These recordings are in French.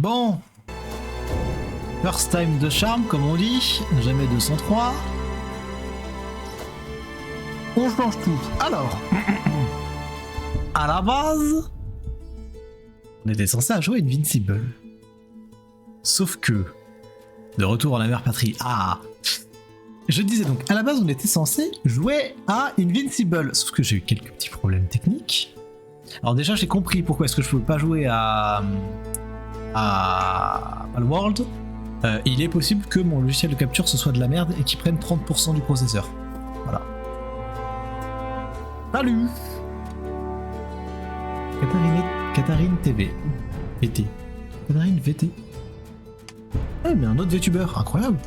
Bon. First time de charme, comme on dit. Jamais 203. On change tout. Alors. À la base, on était censé jouer Invincible. Sauf que, de retour à la mère patrie. Ah. Je disais donc, à la base, on était censé jouer à Invincible. Sauf que j'ai eu quelques petits problèmes techniques. Alors déjà, j'ai compris pourquoi est-ce que je pouvais pas jouer à le World. Il est possible que mon logiciel de capture ce soit de la merde et qu'il prenne 30% du processeur. Voilà. Salut Katharine TV. VT. Katharine VT. Ah mais un autre VTuber, incroyable.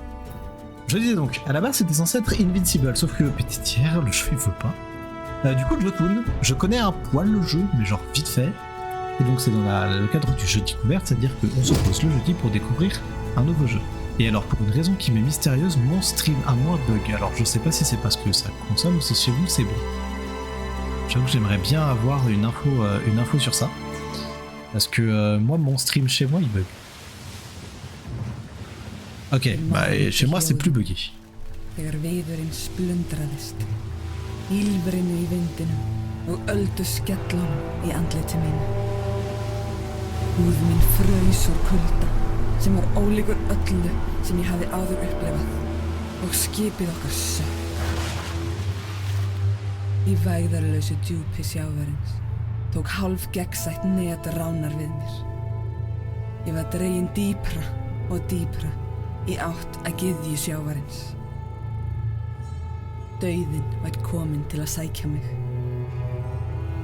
Je disais donc, à la base c'était censé être Invincible, sauf que petit tiers, le jeu il veut pas. Du coup Jotun, je connais un poil le jeu, mais genre vite fait. Et donc c'est dans le cadre du jeu découverte, c'est-à-dire qu'on se pose le jeudi pour découvrir un nouveau jeu. Et alors pour une raison qui m'est mystérieuse, mon stream a moins bug. Alors je sais pas si c'est parce que ça consomme ou si chez vous c'est bon. J'avoue que j'aimerais bien avoir une info sur ça. Parce que moi mon stream chez moi il bug. Ok, bah chez moi c'est plus buggé. Þegar viðurinn splundraðist, ýlfrinu í vindinum og öldu skellunum í andliti mínu. Húð mín fraus úr kulda sem var ólíkur öllu sem ég hafði áður upplifað og skipið okkar sökk. Í vægðarlausu djúpi sjávarins tók hálf gegnsætt net ránar við mér. Ég var dregin dýpra og dýpra í átt að gyðju sjávarins. Dauðinn væri kominn til að sækja mig.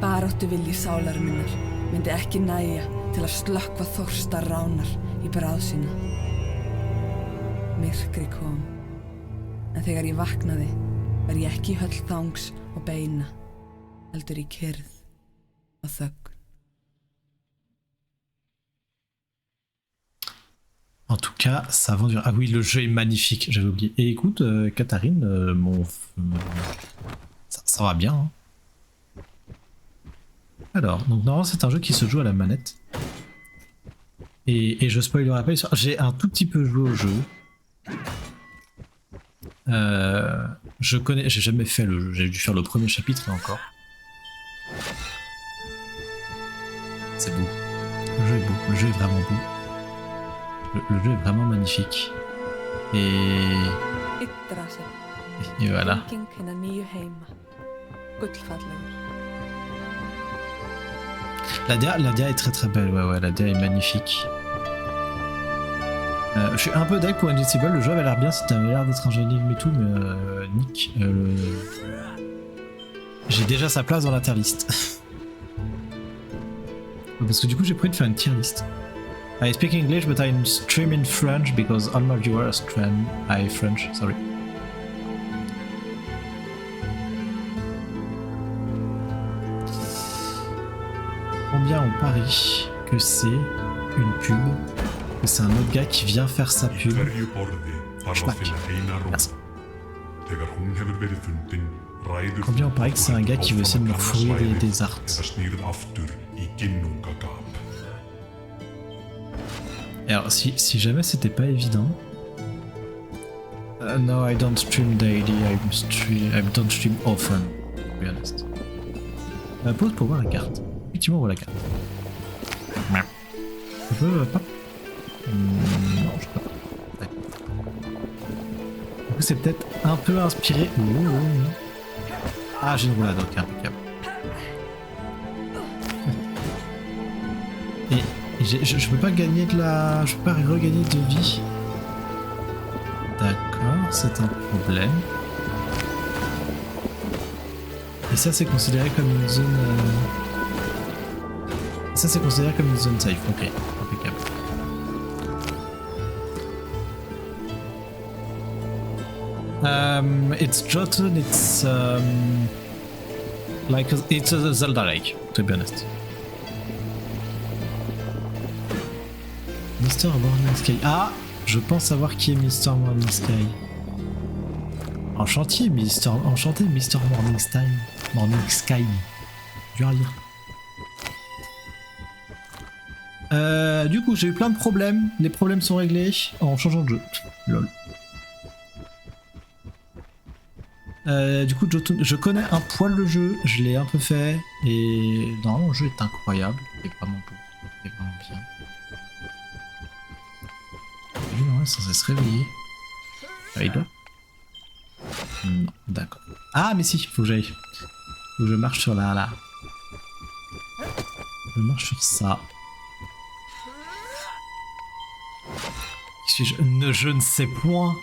Baráttu vilji sálar minnar myndi ekki nægja til að slökkva þorsta ránar í bráð sína. Myrkri kom, en þegar ég vaknaði var ég ekki í höll þangs og beina, heldur í kyrrð og þögn. En tout cas, ça vend du... Ah oui, le jeu est magnifique, j'avais oublié. Et écoute, Katharine, ça va bien. Hein. Alors, donc normalement c'est un jeu qui se joue à la manette. Et je spoilerai pas, j'ai un tout petit peu joué au jeu. Je connais, j'ai jamais fait le jeu, j'ai dû faire le premier chapitre et encore. C'est beau. Le jeu est beau, le jeu est vraiment beau. Le jeu est vraiment magnifique. Et voilà. La DA est très très belle, ouais, la DA est magnifique. Je suis un peu deck pour Invincible, le jeu avait l'air bien, c'était l'air d'être un jeu énigme et tout, mais Nick, j'ai déjà sa place dans la tier list. Parce que du coup j'ai prévu de faire une tier list. I speak English but I stream in French because all my viewers stream French, sorry. Combien on parie que c'est une pub, que c'est un autre gars qui vient faire sa pub. Schmack. Merci. Combien on parie que c'est un gars qui veut essayer de me fourrer des arts. Alors si jamais c'était pas évident. No, I don't stream daily, I don't stream often, to be honest. Pause pour voir la carte. Effectivement, on voit la carte. Je peux pas. Non, je peux pas. Du coup, c'est peut-être un peu inspiré. Ah, j'ai une roulade, ok, impeccable. Et je peux pas gagner de la... Je peux pas regagner de vie. D'accord, c'est un problème. Et ça, c'est considéré comme une zone... Ça, c'est considéré comme une zone safe, ok, impeccable. It's Jotun, it's like it's a Zelda-like, to be honest. Mr. Morning Sky. Ah, je pense savoir qui est Mr. Morning Sky. Enchanté, Mr. Morning Sky. Morning Sky. Dur à lire. Du coup, j'ai eu plein de problèmes. Les problèmes sont réglés en changeant de jeu. Lol. Du coup, je connais un poil le jeu, je l'ai un peu fait, et non, le jeu est incroyable, il est vraiment beau, il est vraiment bien. Lui, non, ça se réveiller. Ah, il doit. Non, d'accord. Ah, mais si, faut que j'aille. Faut que je marche sur là. Je marche sur ça. Je ne sais point.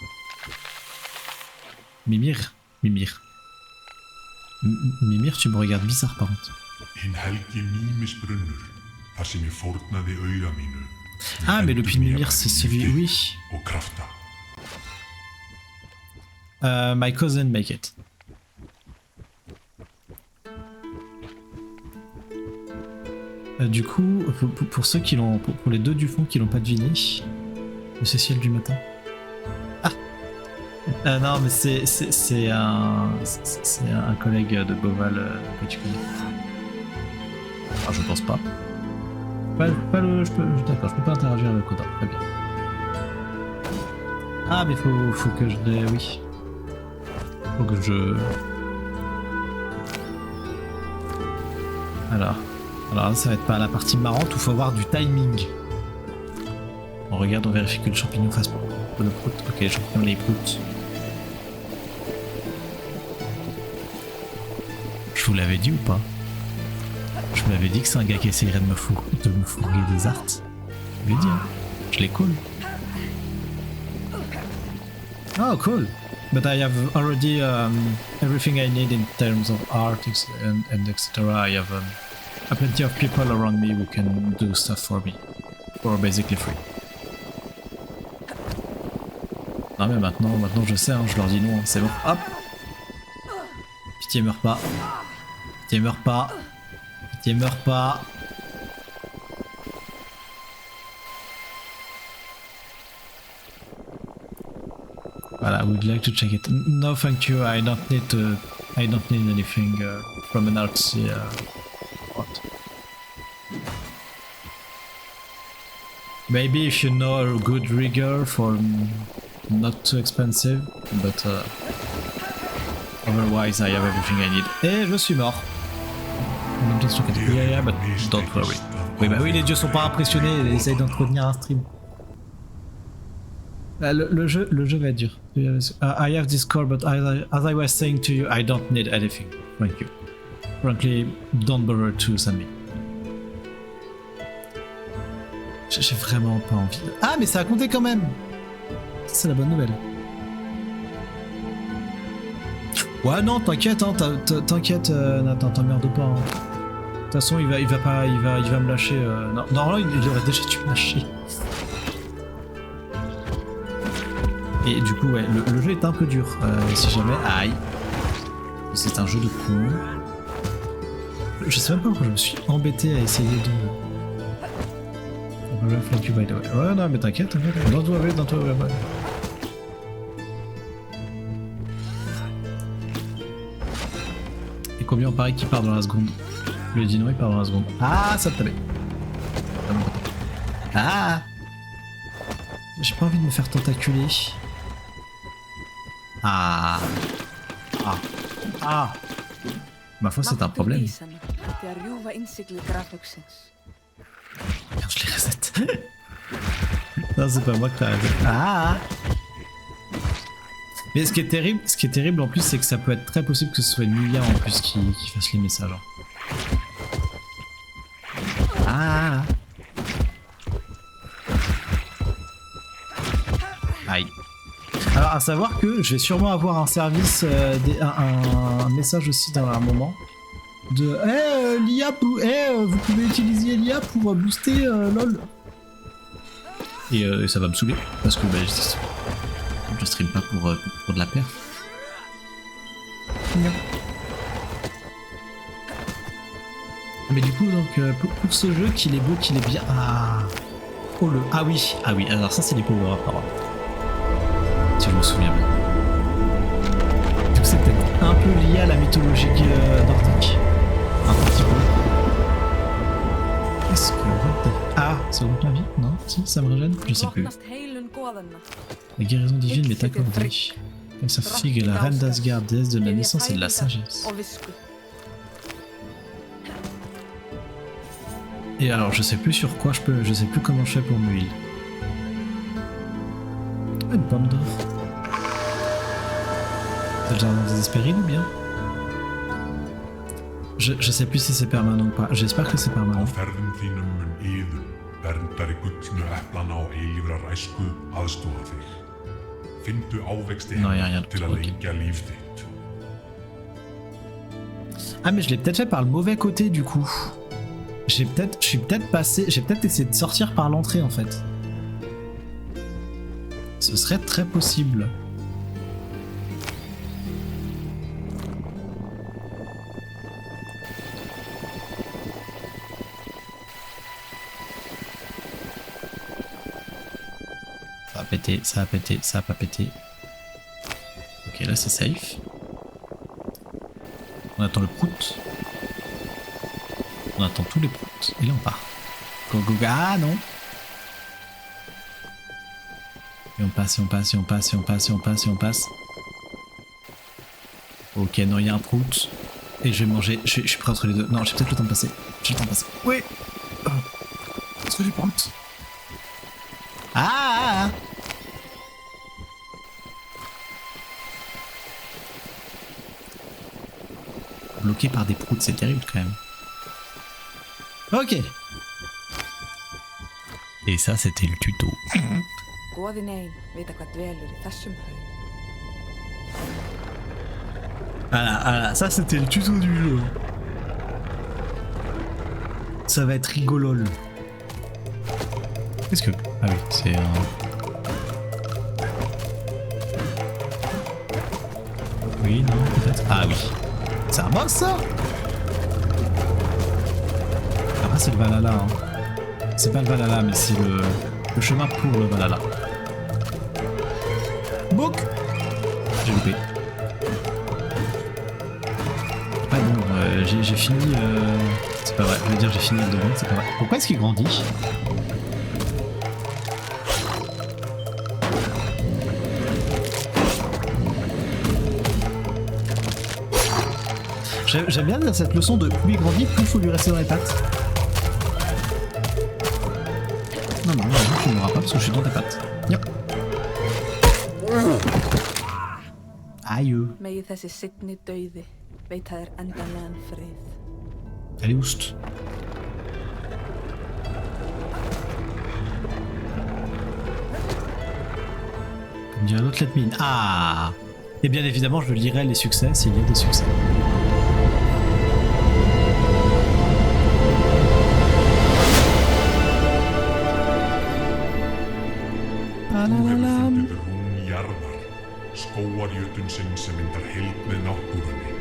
Mimir. Mimir, tu me regardes bizarre par contre. Ah, mais le puits de Mimir, c'est celui, oui. My cousin make it. Du coup, pour ceux qui l'ont, pour les deux du fond qui l'ont pas deviné, le ciel du matin. Non, mais c'est un collègue de Boval que tu connais. Ah, je pense pas. D'accord, je peux pas interagir avec Oda. Très bien. Ah, mais faut que je... Oui. Faut que je... Alors ça va être pas la partie marrante où faut avoir du timing. On regarde, on vérifie que le champignon fasse bonne prout. Ok, les champignons les proutes. Je vous l'avais dit ou pas? Je vous l'avais dit que c'est un gars qui essayerait de me fourguer des arts. Je l'ai dit, hein. Je l'ai cool. Oh, cool. But I have already everything I need in terms of art and etc. I have plenty of people around me who can do stuff for me. For basically free. Non mais maintenant je sais, hein, je leur dis non, hein, c'est bon. Hop. Pitié, meurs pas. Pitié, meurs pas. Pitié, meurs pas. Voilà, would like to check it. No, thank you. I don't need anything from an artsy art. Maybe if you know a good rigger for not too expensive, but otherwise I have everything I need. Et je suis mort. Yeah, but don't worry. Oui, bah oui, les dieux sont pas impressionnés, ils essayent d'entretenir un stream. Le jeu va être dur. I have this core, but as I was saying to you, I don't need anything. Thank you. Frankly, don't bother to send me. J'ai vraiment pas envie de... Ah, mais ça a compté quand même. C'est la bonne nouvelle. Ouais, non, t'inquiète, hein, t'inquiète, Nathan, t'emmerdes pas. Hein. De toute façon, il va me lâcher. Non, normalement, il aurait déjà dû me lâcher. Et du coup, ouais, le jeu est un peu dur. Si jamais, aïe, c'est un jeu de con. Je sais même pas pourquoi je me suis embêté à essayer de. Thank you by the way. Ouais, non, mais t'inquiète, don't worry. Et combien on parie qu'il part dans la seconde? Je lui ai dit non, il part dans la seconde. Ah, ça te tapait. Ah, j'ai pas envie de me faire tentaculer. Ah. Ma foi, c'est un problème. Merde, je les reset. Non, c'est pas moi que t'as raison. Ah. Mais ce qui est terrible en plus, c'est que ça peut être très possible que ce soit Nuya en plus qui fasse les messages. Ah. Aïe. Alors à savoir que je vais sûrement avoir un service, un message aussi dans un moment de l'IA, vous pouvez utiliser l'IA pour booster LOL. Et ça va me saouler parce que je stream pas pour de la perf. Non. Mais du coup donc pour ce jeu qu'il est beau, qu'il est bien. Ah oui, alors ça c'est les power up. Si je me souviens bien. Donc c'est peut-être un peu lié à la mythologie nordique. Un petit peu. Qu'est-ce que... Ah, c'est Ça augmente ma vie? Non? Si, ça me régène? Je sais plus. Vopnast heilun goðanna. La guérison divine m'est accordée. Comme sa fille est la reine d'Asgard, déesse de la naissance et de la sagesse. Og visku. Et alors, je sais plus sur quoi je peux, je sais plus comment je fais pour me heal. Une pomme d'or. C'est le jardin des Hespérides ou bien? Je sais plus si c'est permanent ou pas. J'espère que c'est Á permanent. ferðum þínum mun Iðunn, verndari gullnu eplana og eilífrar æsku, aðstoða þig. Finndu ávexti Non, y a rien hennar d'autre, til að ok. lengja líf þitt. Ah mais je l'ai peut-être fait par le mauvais côté du coup. Je suis peut-être passé, j'ai peut-être essayé de sortir par l'entrée en fait. Ce serait très possible. Ça a pété, ça a pété, ça a pas pété. Ok, là c'est safe. On attend le prout. On attend tous les prouts. Et là on part. Go go go. Ah non. Et on passe, et on passe, et on passe, et on passe, et on passe, et on passe. Ok, non, il y a un prout. Et je vais manger. Je suis prêt entre les deux. Non, j'ai peut-être le temps de passer. J'ai le temps de passer. Oui. Est-ce que j'ai prout? Ah, bloqué par des proutes, c'est terrible quand même. Ok. Et ça, c'était le tuto. Goðin ein vita hvað dvelur í þessum haug. Voilà, ça c'était le tuto du jeu. Ça va être rigolol. Qu'est-ce que... Ah oui, c'est un... Oui, non, peut-être... Ah oui. C'est un boss ça? Ah c'est le Valhalla. Hein. C'est pas le Valhalla, mais c'est le chemin pour le Valhalla. Book. J'ai loupé. Ah bon, j'ai fini... C'est pas vrai, je veux dire j'ai fini le devant, c'est pas vrai. Pourquoi est-ce qu'il grandit? J'aime bien cette leçon de plus il grandit, plus il faut lui rester dans les pattes. Non, non, tu ne m'auras pas parce que je suis dans tes pattes. Yep. Aïe. Megi þessi seinni dauði veita þér endanlegan frið. Allez, oust. Comme dirait l'autre, let me in. Ah. Et bien évidemment, je lirai les succès s'il y a des succès. Þú hefur fundið rún jarðar, skógarjötun sinn sem myndar heild með náttúrunni.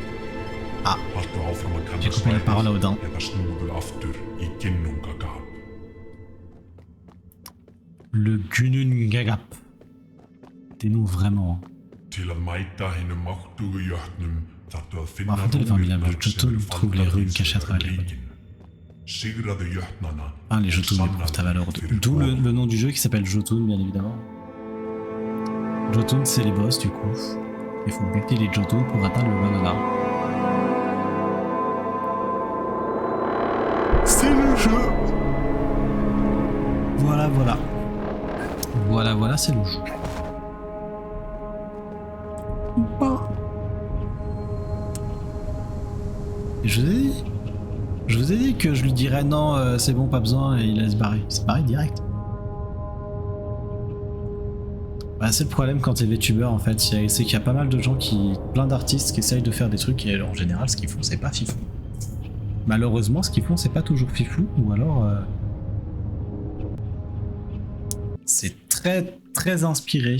Ah. Haltu áfram að J'ai kanna coupé les paroles à Odin. eða snúðu aftur í Ginnungagap. Le Ginnungagap. Dis-nous vraiment. Til að mæta hinum máttugu jötnum þarftu að finna Affronter les formidables rúnirnar sem Jotun, eru trouve les runes cachées à faldar travers les runes. líkin. Sigraðu jötnana. Ah, les Jotun éprouvent ta valeur. D'où le nom du jeu qui s'appelle Jotun, bien évidemment. Jotun, c'est les boss, du coup. Il faut buter les Jotun pour atteindre le Valhalla. C'est le jeu. Voilà, voilà. Voilà, voilà, c'est le jeu. Bah. Et je vous ai dit que je lui dirais non, c'est bon, pas besoin, et il laisse barrer. C'est pareil, direct. Bah, c'est le problème quand t'es VTuber en fait, c'est qu'il y a pas mal de gens plein d'artistes qui essayent de faire des trucs et en général ce qu'ils font c'est pas fifou. Malheureusement ce qu'ils font c'est pas toujours fifou ou alors c'est très très inspiré.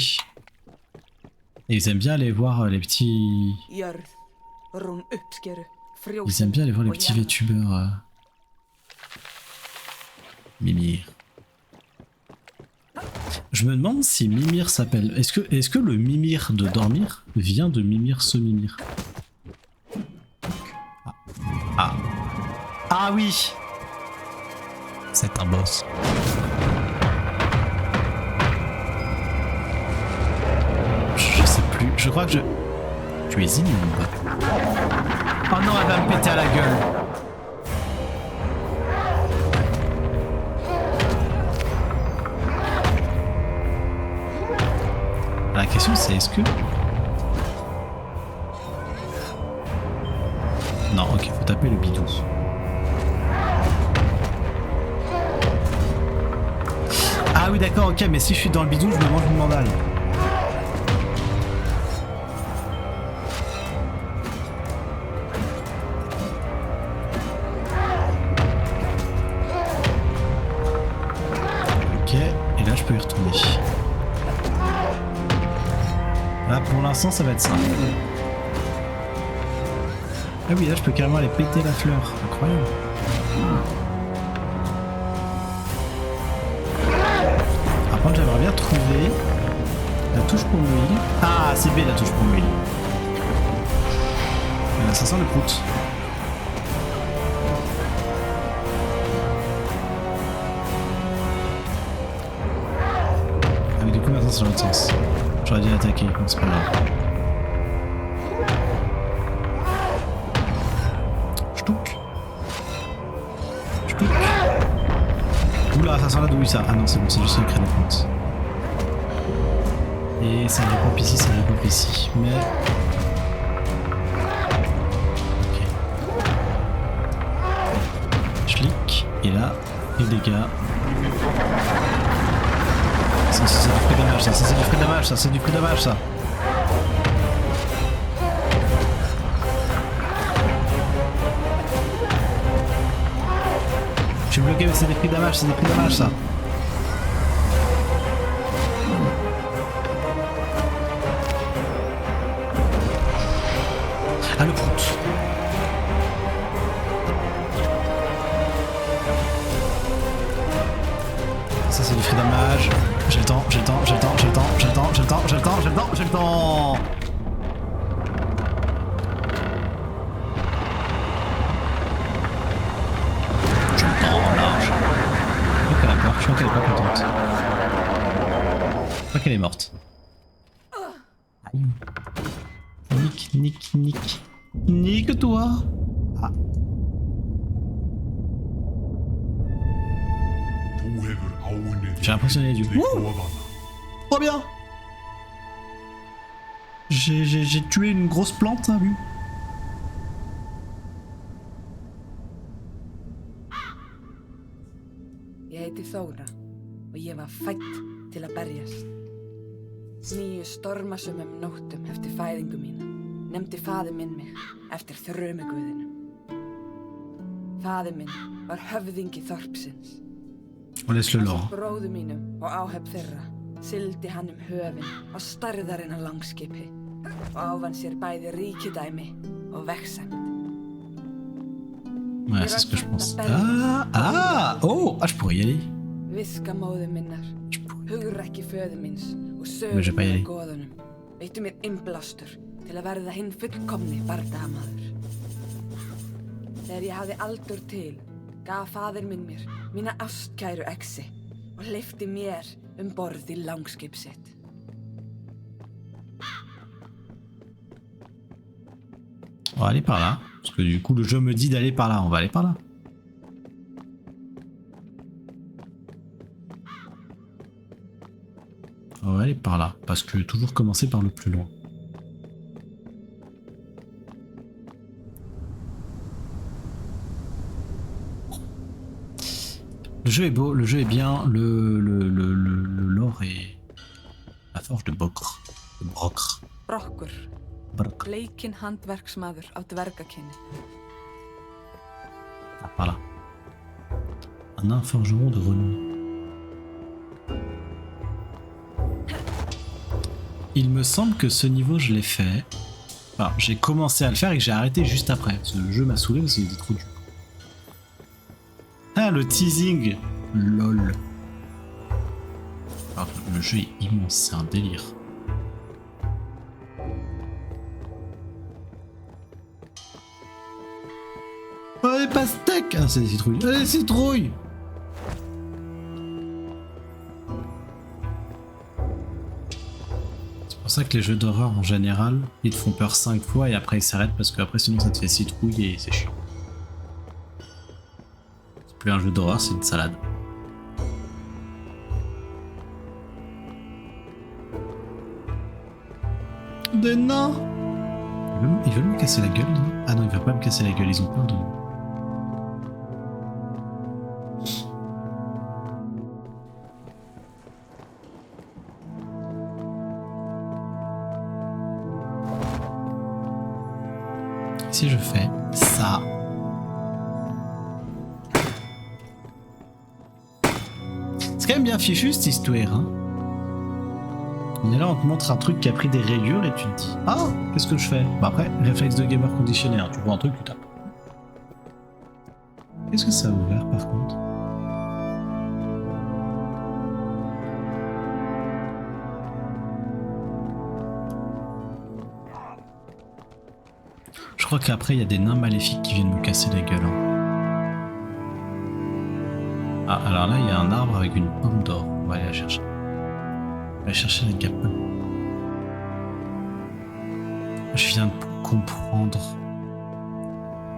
Et ils aiment bien aller voir les petits... Jörð, rún uppskeru, Ils aiment bien aller voir les petits VTubers Mimir. Je me demande si Mimir s'appelle... Est-ce que le Mimir de dormir vient de Mimir ce Mimir? Ah. Ah oui. C'est un boss. plus. Je crois que je... Tu es immonde. Oh non, elle va me péter à la gueule. La question c'est est-ce que... Non, ok, faut taper le bidou. Ah oui d'accord, ok, mais si je suis dans le bidou, je me mange une mandale. Ok, et là je peux y retourner. Là pour l'instant ça va être simple. Ah oui, là je peux carrément aller péter la fleur. Incroyable. Par contre, j'aimerais bien trouver la touche pour l'huile. Ah, c'est B la touche pour l'huile. Ça sent le prout. Ah mais du coup maintenant c'est dans l'autre sens. J'aurais dû l'attaquer, donc c'est pas grave. Oula, ça sent la douille ça. Ah non, c'est bon, c'est juste le créneau de compte. Et ça répond ici, ça répond ici. Mais. Ok. Schlick. Et là, les dégâts. Ça, c'est du frais dommage, ça. Ça, c'est du frais dommage, ça. C'est du frais dommage, ça. Je suis bloqué mais c'est des prix damage, c'est des prix damage ça. Ah le prout. Ça c'est du free damage. J'ai le temps, j'ai le temps, j'ai le temps, j'ai le temps, j'ai le temps, j'ai le temps, j'ai le temps, j'ai le temps, j'ai le temps. Je crois qu'elle est pas contente. Je crois qu'elle est morte. Aïe. Nique. Nique-toi. Ah. J'ai l'impression qu'il y a du... Trop bien. J'ai tué une grosse plante, t'as vu? Ég heiti Þóra og ég var fædd til að berjast. 9 stormasömmum nóttum eftir fæðingu mína nefndi faðir minn mig eftir þrumuguðinum. Faðir minn var höfðingi þorpsins. Bróður mínum og áhöfn þeirra sigldi hann höfin á stærðarinnar langskipi og ávann sér bæði ríkidæmi og vegsemd. Ouais, c'est ce que je pense. Oh, je pourrais y aller. Viska móður minnar, hugrekki föður minns og Mais je vais pas y aller. goðunum veittu mér innblástur til að verða hinn fullkomni bardagamaður. Þegar ég hafði aldur til, gaf faðir minn mér mína ástkæru exi og hleypti mér borð í langskip sitt. On va aller par là. Parce que du coup le jeu me dit d'aller par là, on va aller par là. On va aller par là, parce que toujours commencer par le plus loin. Le jeu est beau, le jeu est bien, le lore est la forge de Brokr. Brokr, leikinn handverksmaður af dvergakyni. Ah, par là. Un nain forgeron de renom. Il me semble que ce niveau je l'ai fait. Enfin, j'ai commencé à le faire et que j'ai arrêté juste après. Parce que le jeu m'a saoulé parce qu'il était trop dur. Ah, le teasing. Lol. Alors, le jeu est immense, c'est un délire. Allez, pastèque. Ah, c'est des citrouilles. Allez, citrouilles. C'est pour pour ça que les jeux d'horreur en général, ils te font peur 5 fois et après ils s'arrêtent parce que après sinon ça te fait citrouille et c'est chiant. C'est plus un jeu d'horreur, c'est une salade. Des nains! Ils veulent me casser la gueule, non? Ah non, ils veulent pas me casser la gueule, ils ont peur de moi. Si je fais ça. C'est quand même bien fichu cette histoire, hein. Et là on te montre un truc qui a pris des rayures et tu te dis ah, qu'est-ce que je fais? Bah après, réflexe de gamer conditionné, hein. Tu vois un truc, tu tapes. Qu'est-ce que ça a ouvert par contre? Je crois qu'après il y a des nains maléfiques qui viennent me casser la gueule. Hein. Ah, alors là il y a un arbre avec une pomme d'or. On va aller la chercher. On va chercher la gapelle. Je viens de comprendre.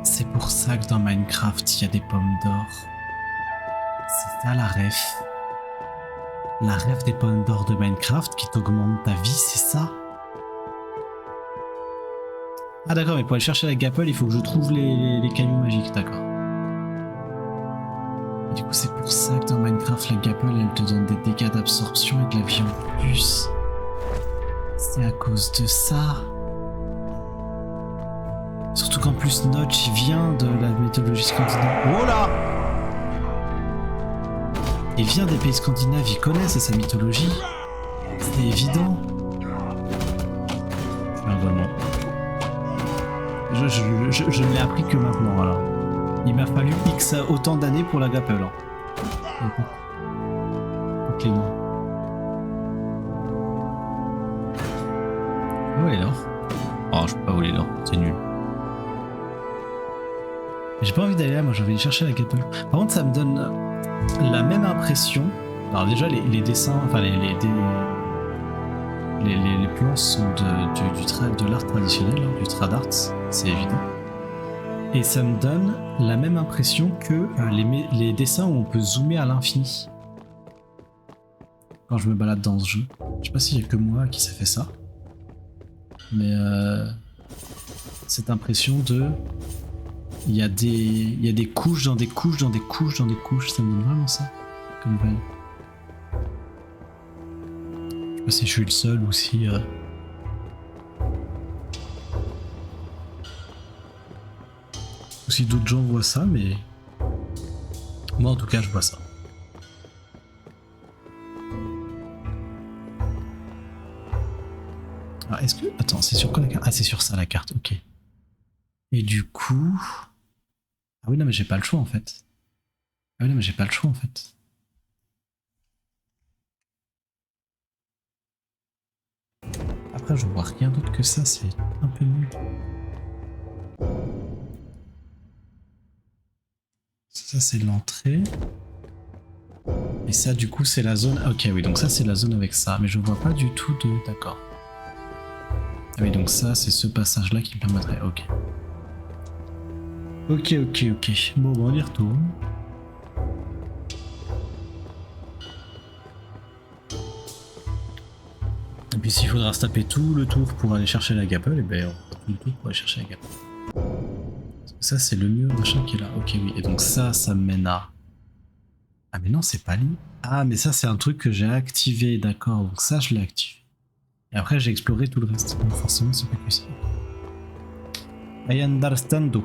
C'est pour ça que dans Minecraft, il y a des pommes d'or. C'est ça la ref. La ref des pommes d'or de Minecraft qui t'augmente ta vie, c'est ça? Ah d'accord, mais pour aller chercher la gapelle, il faut que je trouve les cailloux magiques, d'accord. Du coup, c'est pour ça que dans Minecraft, la gapelle, elle te donne des dégâts d'absorption et de la vie en plus. C'est à cause de ça. Surtout qu'en plus, Notch, il vient de la mythologie scandinave. Oh là! Il vient des pays scandinaves, il connaît, c'est sa mythologie. C'est évident. Je ne l'ai appris que maintenant, alors. Il m'a fallu X autant d'années pour la gapelle. Ok, non. Où est l'or? Oh, je peux pas voler l'or, c'est nul. J'ai pas envie d'aller là, moi j'ai envie de chercher la gapelle. Par contre, ça me donne la même impression. Alors, déjà, les dessins, enfin, les plans sont de l'art traditionnel, hein, du trad art, c'est évident. Et ça me donne la même impression que les dessins où on peut zoomer à l'infini. Quand je me balade dans ce jeu. Je sais pas s'il y a que moi qui s'est fait ça. Mais cette impression de... Il y a des couches dans des couches dans des couches dans des couches. Ça me donne vraiment ça. Comme vibe. Je sais pas si je suis le seul ou si... Ou si d'autres gens voient ça, mais... Moi en tout cas je vois ça. Alors est-ce que... Attends, c'est sur quoi la carte? Ah, c'est sur ça la carte, ok. Et du coup... Ah oui, non mais j'ai pas le choix en fait. Ah oui, non mais j'ai pas le choix en fait. Après je vois rien d'autre que ça, c'est un peu nul. Ça c'est l'entrée. Et ça du coup c'est la zone... Ok oui, donc ça c'est la zone avec ça, mais je vois pas du tout de... D'accord. Ah oui, donc ça c'est ce passage là qui me permettrait... Ok. Ok. Bon, on y retourne. Et puis s'il faudra se taper tout le tour pour aller chercher la gapelle, et ben on fera tout le tour pour aller chercher la gapelle. Ça c'est le mur machin qui est là. Ok oui, et donc ça me mène à... Ah mais non, c'est pas lui. Ah mais ça c'est un truc que j'ai activé, d'accord. Donc ça je l'ai activé. Et après j'ai exploré tout le reste. Donc forcément c'est pas possible. I understand. Donc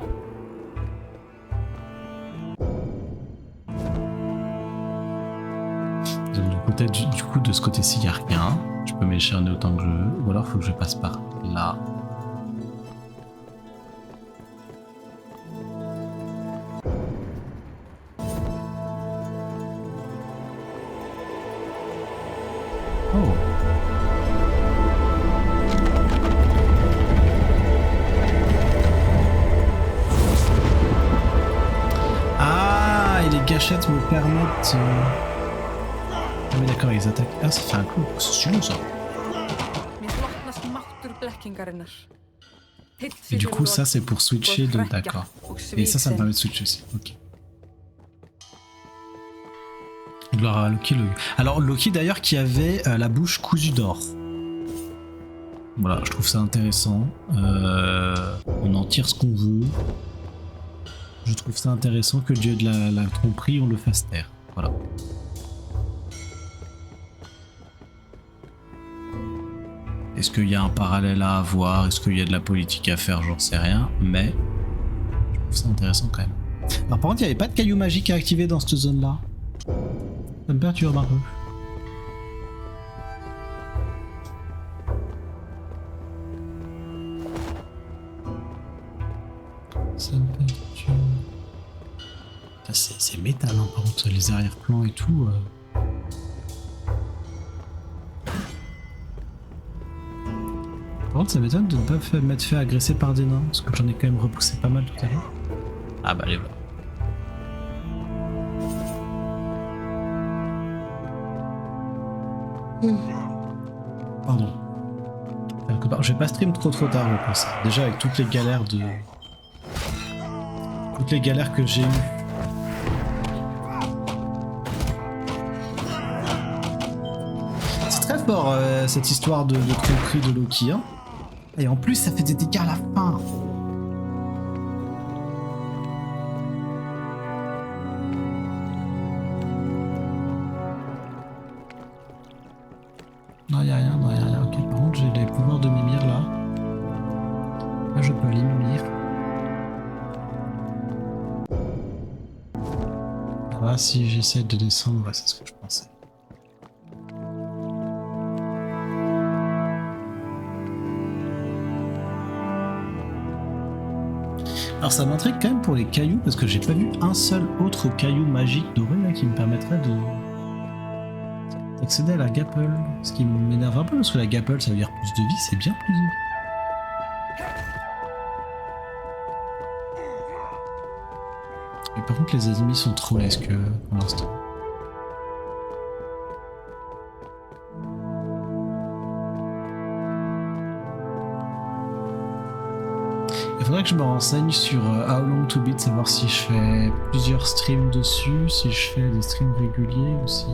peut-être du coup de ce côté-ci il n'y a rien. Je peux m'écharner autant que je veux. Ou alors il faut que je passe par là. Oh. Ah, et les gâchettes me permettent... Ah mais d'accord, ils attaquent. Ah, ça fait un coup. C'est sûr ça. máttur blekkingarinnar. Et du coup, ça c'est pour switcher de. D'accord. Et ça me permet de switcher aussi. Ok. Gloire à Loki. Alors, Loki d'ailleurs qui avait la bouche cousue d'or. Voilà, je trouve ça intéressant. On en tire ce qu'on veut. Je trouve ça intéressant que le dieu de la tromperie, on le fasse taire. Voilà. Est-ce qu'il y a un parallèle à avoir? Est-ce qu'il y a de la politique à faire? J'en sais rien, mais je trouve ça intéressant quand même. Alors par contre, il n'y avait pas de cailloux magiques à activer dans cette zone-là. Ça me perturbe un peu. Ça me perturbe. C'est métal, hein, par contre, les arrière-plans et tout. Par contre, ça m'étonne de ne pas m'être fait agresser par des nains, parce que j'en ai quand même repoussé pas mal tout à l'heure. Ah bah les voilà. Pardon. Je vais pas stream trop tard, je pense. Déjà avec toutes les galères de... Toutes les galères que j'ai eues. C'est très fort cette histoire de tromperie de Loki, hein. Et en plus, ça fait des dégâts à la fin. Non, y'a rien, non, y'a rien. Ok, par contre, j'ai les pouvoirs de Mimir là. Là, je peux aller Mimir. Ah, si j'essaie de descendre, ouais, c'est ce que je pensais. Alors ça m'intrigue quand même pour les cailloux parce que j'ai pas vu un seul autre caillou magique doré là qui me permettrait d'accéder à la Gapple. Ce qui m'énerve un peu parce que la Gapple ça veut dire plus de vie, c'est bien plus de vie. Mais par contre les ennemis sont trop lesques pour l'instant. Il faudrait que je me renseigne sur How Long to Beat, savoir si je fais plusieurs streams dessus, si je fais des streams réguliers ou si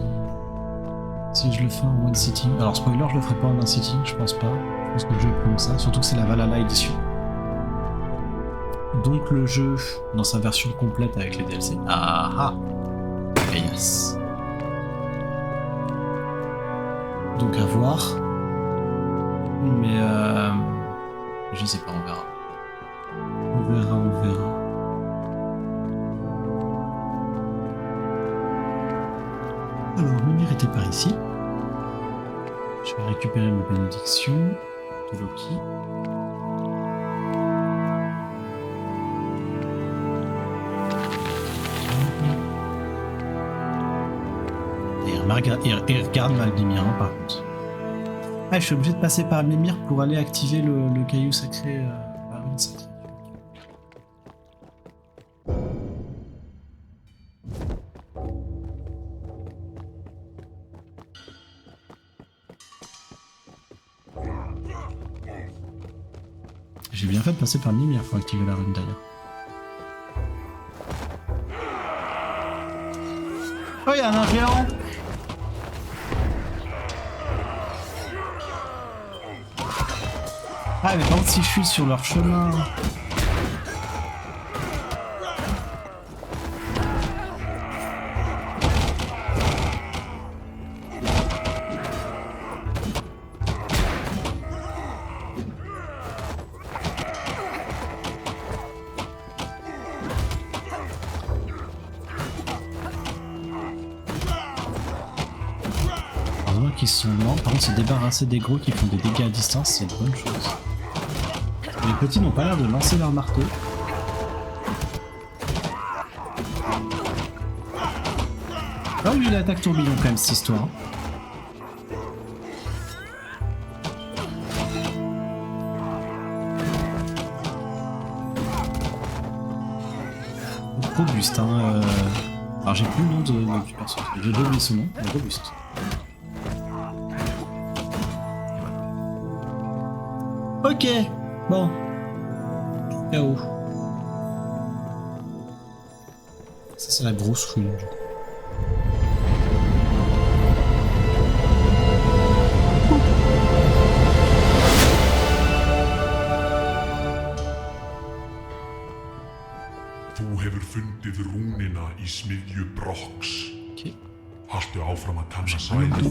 je le fais en one sitting. Alors spoiler, je le ferai pas en one sitting, je pense pas. Je pense que le jeu est comme ça, surtout que c'est la Valhalla Edition. Donc le jeu dans sa version complète avec les DLC. Ah ah, yes. Donc à voir. Mais je sais pas, on verra. On verra, on verra. Alors, Mimir était par ici. Je vais récupérer ma bénédiction de Loki. Et il regarde mal Mimir, hein, par contre. Ah, je suis obligé de passer par Mimir pour aller activer le caillou sacré, la rune sacrée. J'ai bien fait de passer par Mimir pour activer la rune d'ailleurs. Oh, il y a un géant! Ah, mais par contre, si je suis sur leur chemin. Qui sont lents, par contre se débarrasser des gros qui font des dégâts à distance, c'est une bonne chose. Les petits n'ont pas l'air de lancer leur marteau. Ah oui, il attaque tourbillon quand même cette histoire. Robuste, hein. Alors j'ai plus le nom du personnage, j'ai oublié son nom, mais robuste. Ok, bon. KO. Ça c'est la grosse rune. Þú hefur fundið rúnina í smiðju Brokks. Ok. Haltu áfram að kanna svæðið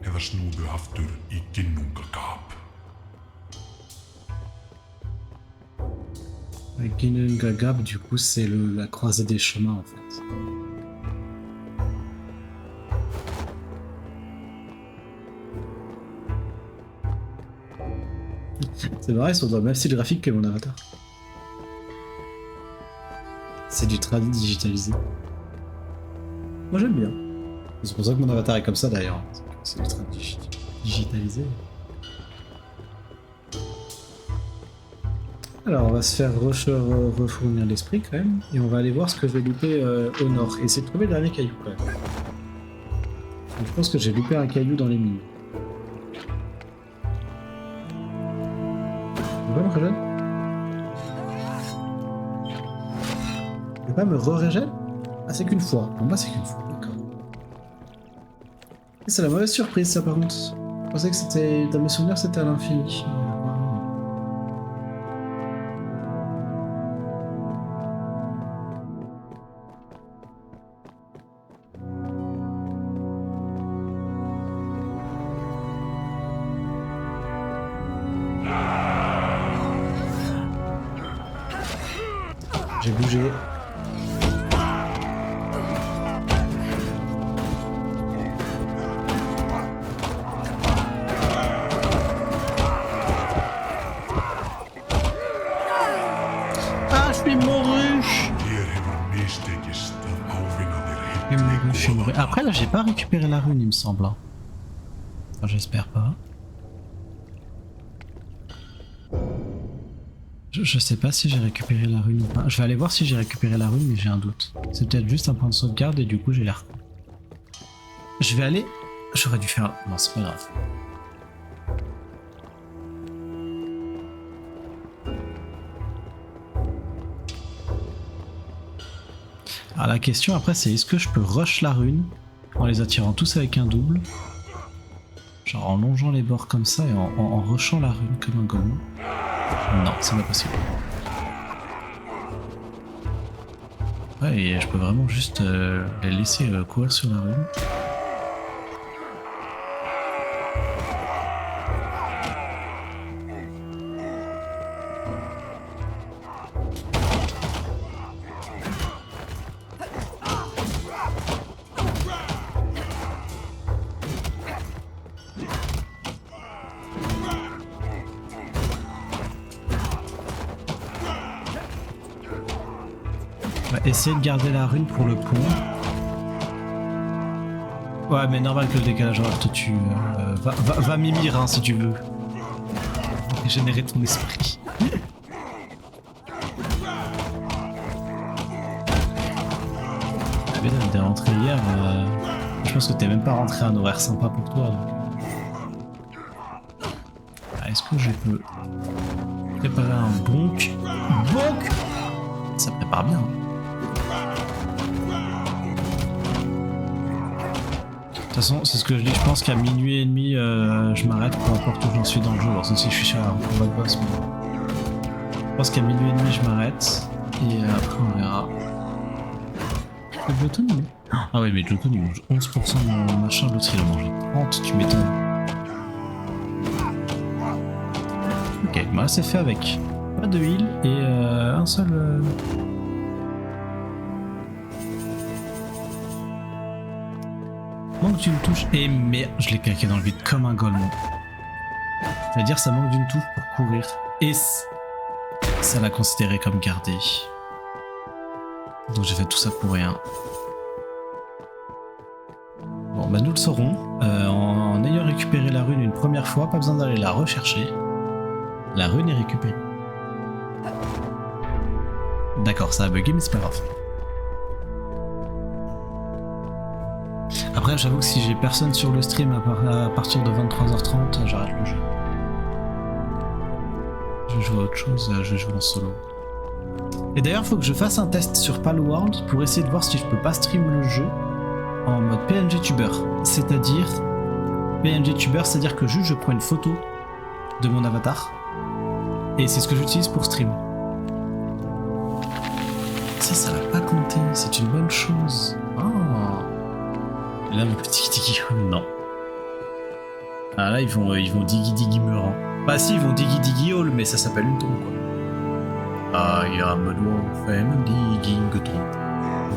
eða snúðu aftur í Ginnungagap. Ginnungagap, du coup, c'est la croisée des chemins en fait. C'est vrai, ils sont dans le même style graphique que mon avatar. C'est du tradi digitalisé. Moi j'aime bien. C'est pour ça que mon avatar est comme ça d'ailleurs. C'est du tradi digitalisé. Alors on va se faire refournir l'esprit quand même. Et on va aller voir ce que je vais louper au nord. Et essayer de trouver le dernier caillou quand même. Donc, je pense que j'ai loupé un caillou dans les mines. Tu peux pas me régène? Tu peux pas me re-régène? Ah c'est qu'une fois. Bon bah c'est qu'une fois, d'accord. C'est la mauvaise surprise ça par contre. Je pensais que c'était... Dans mes souvenirs c'était à l'infini. J'ai bougé. Ah, je suis mouru. Je suis mouru. Après là, j'ai pas récupéré la rune, il me semble. Enfin, j'espère pas. Je sais pas si j'ai récupéré la rune ou pas. Je vais aller voir si j'ai récupéré la rune, mais j'ai un doute. C'est peut-être juste un point de sauvegarde et du coup j'ai l'air con. Je vais aller... J'aurais dû faire... Non, c'est pas grave. Alors la question après c'est est-ce que je peux rush la rune en les attirant tous avec un double? Genre en longeant les bords comme ça et en rushant la rune comme un golem. Non, c'est pas possible. Ouais, et je peux vraiment juste les laisser courir sur la rune. Essayer de garder la rune pour le pont. Ouais, mais normal que le décalage horaire te tue. Va mimir hein, si tu veux. Régénérer ton esprit. T'es rentré hier. Je pense que t'es même pas rentré à un horaire sympa pour toi. Est-ce que je peux préparer un bonk? Bonk! Ça prépare bien. De toute façon, c'est ce que je dis, je pense qu'à minuit et demi, je m'arrête pour importe où j'en suis dans le jeu. Alors, si je suis sur un combat de boss, mais... Je pense qu'à minuit et demi, je m'arrête. Et après, on verra. Le Jotun, il est... Ah ouais, mais Jotun, il mange 11% de mon machin, l'autre, il a mangé 30, tu m'étonnes. Ok, bah c'est fait avec pas de heal et un seul... Manque d'une touche et merde, je l'ai claqué dans le vide comme un golemon. C'est-à-dire ça manque d'une touche pour courir et ça l'a considéré comme gardé. Donc j'ai fait tout ça pour rien. Bon bah nous le saurons. En ayant récupéré la rune une première fois, pas besoin d'aller la rechercher. La rune est récupérée. D'accord, ça a bugué mais c'est pas grave. Après, j'avoue que si j'ai personne sur le stream à partir de 23h30, j'arrête le jeu. Je vais jouer à autre chose, je vais jouer en solo. Et d'ailleurs, faut que je fasse un test sur Palworld pour essayer de voir si je peux pas stream le jeu en mode PNG tuber. C'est-à-dire, PNG tuber, c'est-à-dire que juste je prends une photo de mon avatar et c'est ce que j'utilise pour stream. Ça va pas compter, c'est une bonne chose. Ah. Et là, mon petit Diggy Hall, non. Ah là, ils vont Diggy Diggy Murant. Bah si, ils vont Diggy Diggy Hall, mais ça s'appelle une tombe, quoi. I am a dwarf and digging a tomb.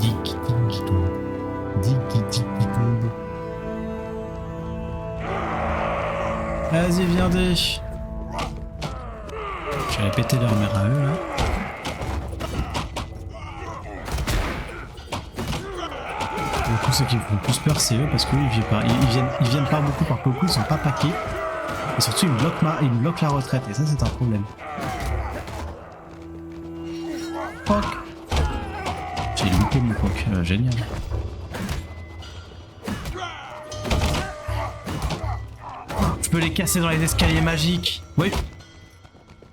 Diggy Diggy tomb. Diggy Diggy tomb. Vas-y, viens des. J'allais péter leur mère à eux, là. Du coup, ceux qui me font plus peur, c'est eux, parce qu'eux, ils viennent pas beaucoup par beaucoup, ils sont pas paqués. Et surtout, ils me bloquent la retraite, et ça, c'est un problème. Poc. J'ai loupé mon poc, génial. Je peux les casser dans les escaliers magiques. Oui.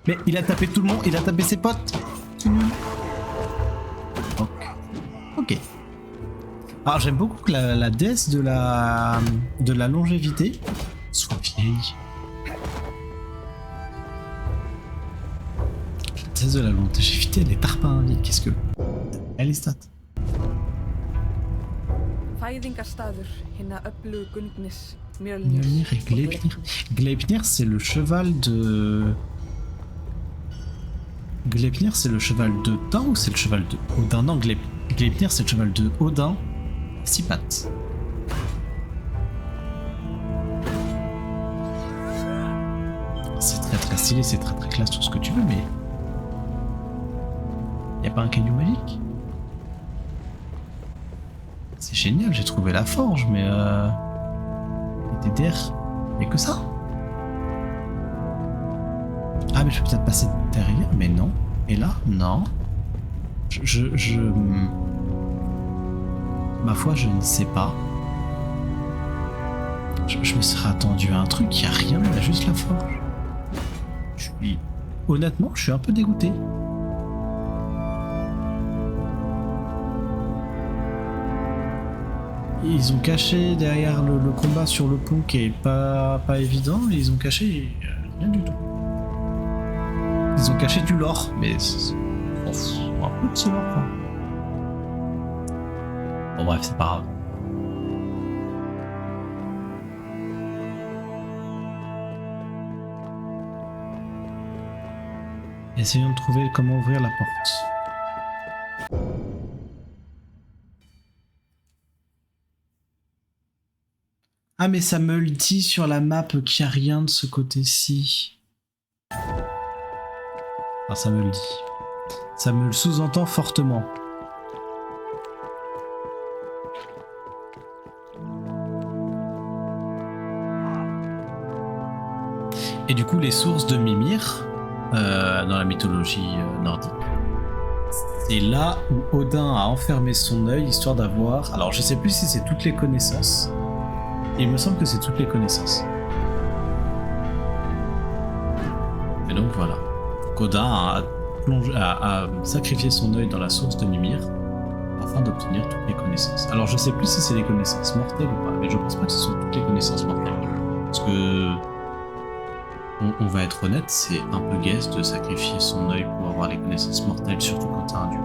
Mais il a tapé tout le monde, il a tapé ses potes. C'est nul. Ok. Alors j'aime beaucoup que la déesse de la longévité soit vieille. La déesse de la longévité, elle est tarpin vieille. Qu'est-ce que... Elle est stat. Fæðingarstaður hinna öflugu Gundnis, Mjolnir et Gleipnir. Gleipnir, c'est le cheval de... Gleipnir, c'est le cheval de Odin ou c'est le cheval de Odin? Non, Gleipnir, c'est le cheval de Odin. 6 pattes. C'est très stylé, c'est très classe, tout ce que tu veux, mais... Y'a pas un caillou magique? C'est génial, j'ai trouvé la forge, mais les DDR, y'a que ça? Ah, mais je peux peut-être passer derrière, mais non. Et là? Non. Ma foi, je ne sais pas. Je me serais attendu à un truc, il n'y a rien, il y a juste la forge. Honnêtement, je suis un peu dégoûté. Ils ont caché derrière le combat sur le pont qui est pas évident, et ils ont caché rien du tout. Ils ont caché du lore, mais on fout un peu de ce lore, quoi. Bon bref, c'est pas grave. Essayons de trouver comment ouvrir la porte. Ah mais ça me le dit sur la map qu'il n'y a rien de ce côté-ci. Enfin, ça me le dit. Ça me le sous-entend fortement. Et du coup, les sources de Mimir, dans la mythologie nordique, c'est là où Odin a enfermé son œil histoire d'avoir... Alors je sais plus si c'est toutes les connaissances. Il me semble que c'est toutes les connaissances. Et donc voilà. Odin a sacrifié son œil dans la source de Mimir afin d'obtenir toutes les connaissances. Alors je sais plus si c'est les connaissances mortelles ou pas, mais je pense pas que ce sont toutes les connaissances mortelles. Parce que... On va être honnête, c'est un peu guesse de sacrifier son œil pour avoir les connaissances mortelles, surtout quand t'as un dieu.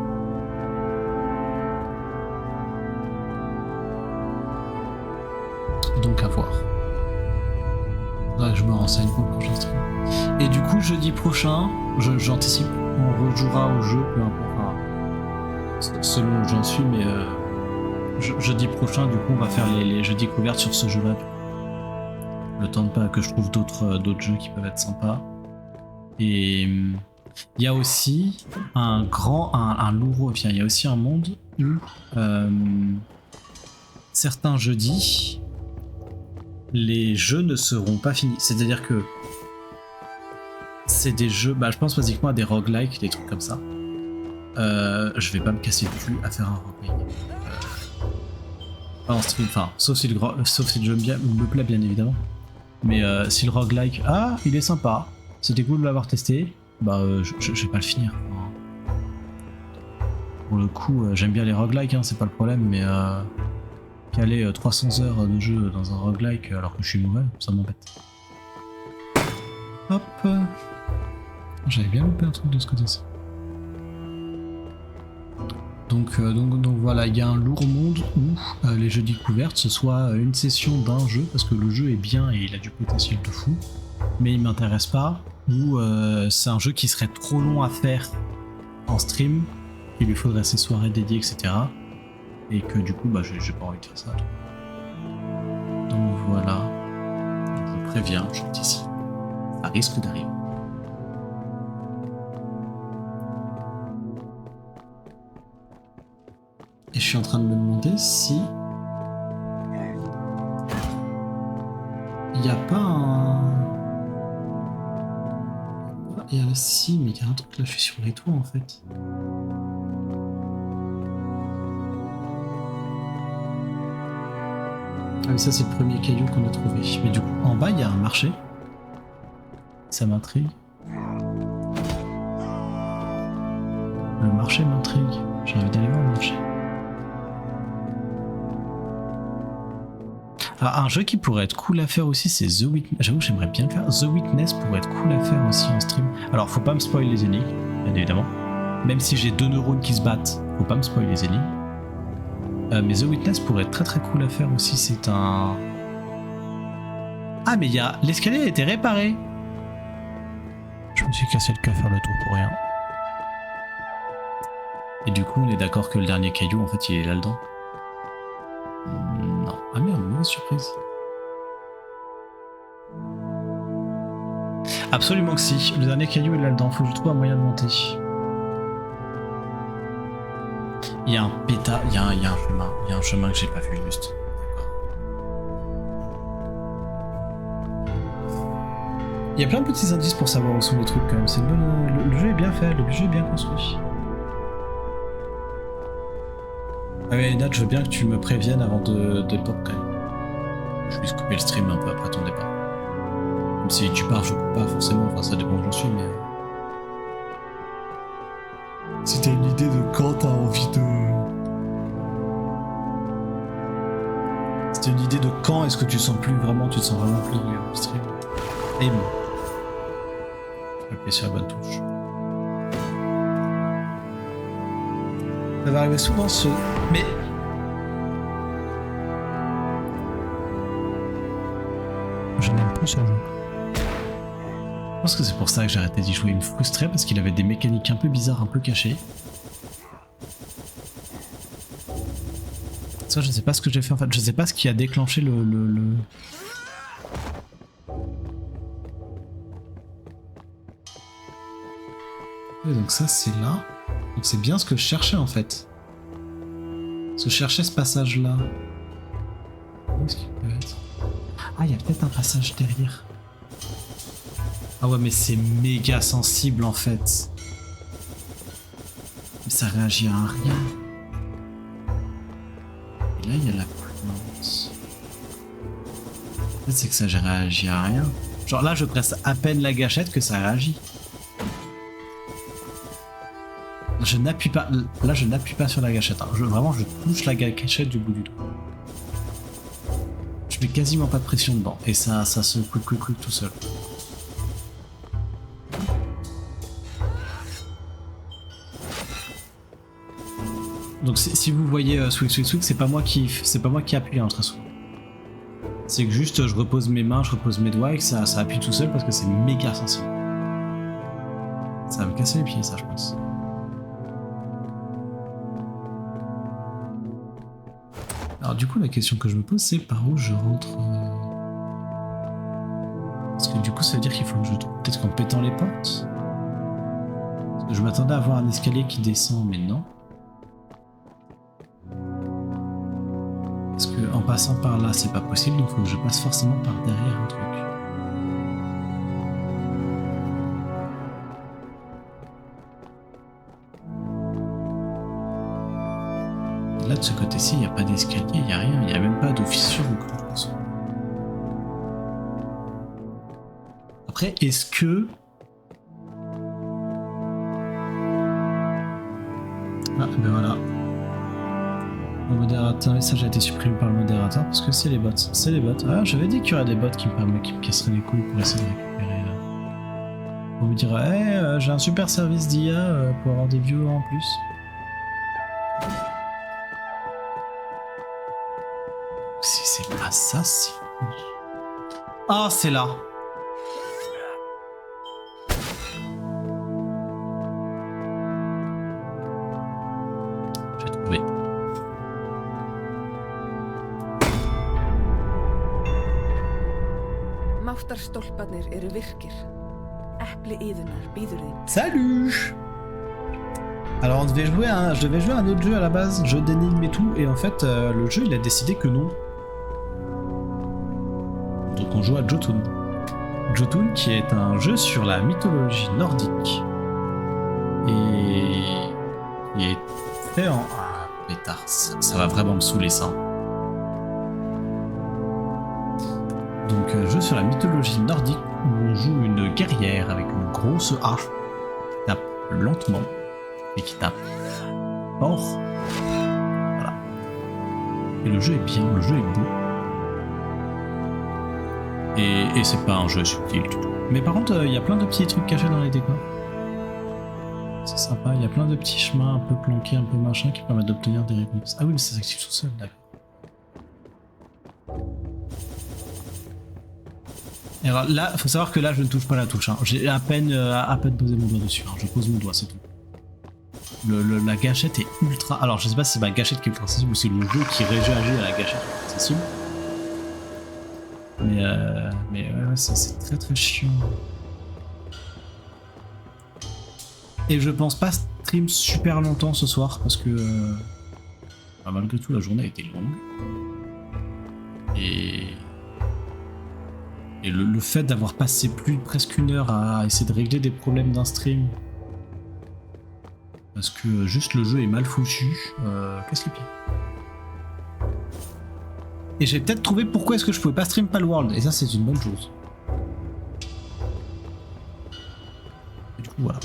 Donc à voir. Faudrait que je me renseigne pour le prochain stream. Et du coup, jeudi prochain, j'anticipe, on rejouera au jeu, peu importe, enfin, selon où j'en suis, mais jeudi prochain, du coup, on va faire les jeux découvertes sur ce jeu-là. Le temps de pas que je trouve d'autres jeux qui peuvent être sympas. Et il y a aussi un lourd, enfin, il y a aussi un monde où certains jeudis, les jeux ne seront pas finis. C'est-à-dire que c'est des jeux, je pense basiquement à des roguelikes, des trucs comme ça. Je vais pas me casser le cul à faire un roguelike. Pas en stream, enfin, sauf si le jeu me plaît bien évidemment. Mais si le roguelike, il est sympa, c'était cool de l'avoir testé, bah je vais pas le finir. Enfin, pour le coup, j'aime bien les roguelikes, hein, c'est pas le problème, mais caler 300 heures de jeu dans un roguelike alors que je suis mauvais, ça m'embête. Hop, j'avais bien loupé un truc de ce côté-ci. Donc voilà, il y a un lourd monde où les jeux découvertes, ce soit une session d'un jeu, parce que le jeu est bien et il a du potentiel de fou, mais il m'intéresse pas, ou c'est un jeu qui serait trop long à faire en stream, il lui faudrait ses soirées dédiées, etc. Et que du coup, bah, j'ai pas envie de faire ça. Donc voilà, je préviens, je dis ici, ça risque d'arriver. Et je suis en train de me demander si il n'y a pas un... Il y a si, mais il y a un truc là, je suis sur les toits en fait. Ah mais ça c'est le premier caillou qu'on a trouvé. Mais du coup, en bas il y a un marché. Ça m'intrigue. Le marché m'intrigue. J'ai envie d'aller voir le marché. Alors, un jeu qui pourrait être cool à faire aussi, c'est The Witness. J'avoue, j'aimerais bien le faire. The Witness pourrait être cool à faire aussi en stream. Alors, faut pas me spoil les énigmes, bien évidemment. Même si j'ai 2 neurones qui se battent, faut pas me spoil les énigmes. Mais The Witness pourrait être très très cool à faire aussi. C'est un... Ah, mais il y a... l'escalier a été réparé. Je me suis cassé le cœur à faire le tour pour rien. Et du coup, on est d'accord que le dernier caillou, en fait, il est là-dedans. Non. Ah merde, mauvaise surprise. Absolument que si. Le dernier caillou est là-dedans. Faut que je trouve un moyen de monter. Il y a un pétard, il y a un chemin. Il y a un chemin que j'ai pas vu juste. Il y a plein de petits indices pour savoir où sont les trucs quand même. C'est le jeu est bien fait, le jeu est bien construit. Ah mais Nat, je veux bien que tu me préviennes avant de pop quand même. Je vais couper le stream un peu après ton départ. Même si tu pars, je coupe pas forcément, enfin ça dépend où je suis, mais... Si t'as une idée de quand t'as envie de... Si t'as une idée de quand est-ce que tu te sens vraiment plus au stream. Et bon. Je vais appuyer sur la bonne touche. Ça va arriver souvent ce... Mais... Je n'aime plus ce jeu. Je pense que c'est pour ça que j'ai arrêté d'y jouer. Il me frustrait parce qu'il avait des mécaniques un peu bizarres, un peu cachées. Ça, je sais pas ce que j'ai fait en fait. Je sais pas ce qui a déclenché le... Oui, donc ça c'est là. Donc c'est bien ce que je cherchais en fait. Parce que je cherchais ce passage là. Où est-ce qu'il peut être? Ah, il y a peut-être un passage derrière. Ah ouais, mais c'est méga sensible en fait. Mais ça réagit à rien. Et là, il y a la plante. En fait, c'est que ça réagit à rien. Genre là, je presse à peine la gâchette que ça réagit. Je n'appuie pas. Là, je n'appuie pas sur la gâchette. Hein. Vraiment, je touche la gâchette du bout du doigt. Je mets quasiment pas de pression dedans. Et ça se quick tout seul. Donc si vous voyez switch, c'est pas moi qui appuie hein, très souvent. C'est que juste je repose mes mains, je repose mes doigts et que ça appuie tout seul parce que c'est méga sensible. Ça va me casser les pieds ça je pense. Alors du coup la question que je me pose c'est par où je rentre Parce que du coup ça veut dire qu'il faut que je trouve peut-être qu'en pétant les portes. Parce que je m'attendais à avoir un escalier qui descend mais non. Parce que en passant par là c'est pas possible donc il faut que je passe forcément par derrière un truc. Là de ce côté-ci il n'y a pas d'escalier, il n'y a rien, il n'y a même pas de fissure ou quoi. Après est-ce que Ah, ben voilà. Le modérateur, et ça a été supprimé par le modérateur parce que c'est les bots. C'est les bots. Ah, j'avais dit qu'il y aurait des bots qui me casseraient les couilles pour essayer de récupérer. On vous dira, hey, j'ai un super service d'IA pour avoir des viewers en plus. Si c'est pas ça, c'est. Ah, c'est là. J'ai trouvé. Máttarstólparnir eru virkir. Epli iðunnar bíður þín. Salut. Alors je devais jouer à un autre jeu à la base, jeu d'énigmes et tout, et en fait le jeu il a décidé que non. Donc on joue à Jotun. Jotun qui est un jeu sur la mythologie nordique. Et il est fait en... Ah pétard, ça va vraiment me saouler ça. Donc jeu sur la mythologie nordique où on joue une guerrière avec une grosse hache qui tape lentement et qui tape fort. Voilà. Et le jeu est bien, le jeu est beau. Et c'est pas un jeu subtil du tout. Mais par contre, il y a plein de petits trucs cachés dans les décors. C'est sympa, il y a plein de petits chemins un peu planqués, un peu machin qui permettent d'obtenir des récompenses. Ah oui, mais ça s'active tout seul, d'accord. Et alors là, faut savoir que là, je ne touche pas la touche. Hein. J'ai à peine posé mon doigt dessus. Hein. Je pose mon doigt, c'est tout. La gâchette est ultra... Alors, je sais pas si c'est ma gâchette qui est ultra sensible ou c'est le jeu qui réagit à la gâchette sensible. Mais ouais, c'est très très chiant. Et je pense pas stream super longtemps ce soir parce que malgré tout la journée a été longue. Et le fait d'avoir passé presque une heure à essayer de régler des problèmes d'un stream parce que juste le jeu est mal foutu, casse les pieds. Et j'ai peut-être trouvé pourquoi est-ce que je pouvais pas stream Palworld, et ça c'est une bonne chose. Et du coup voilà.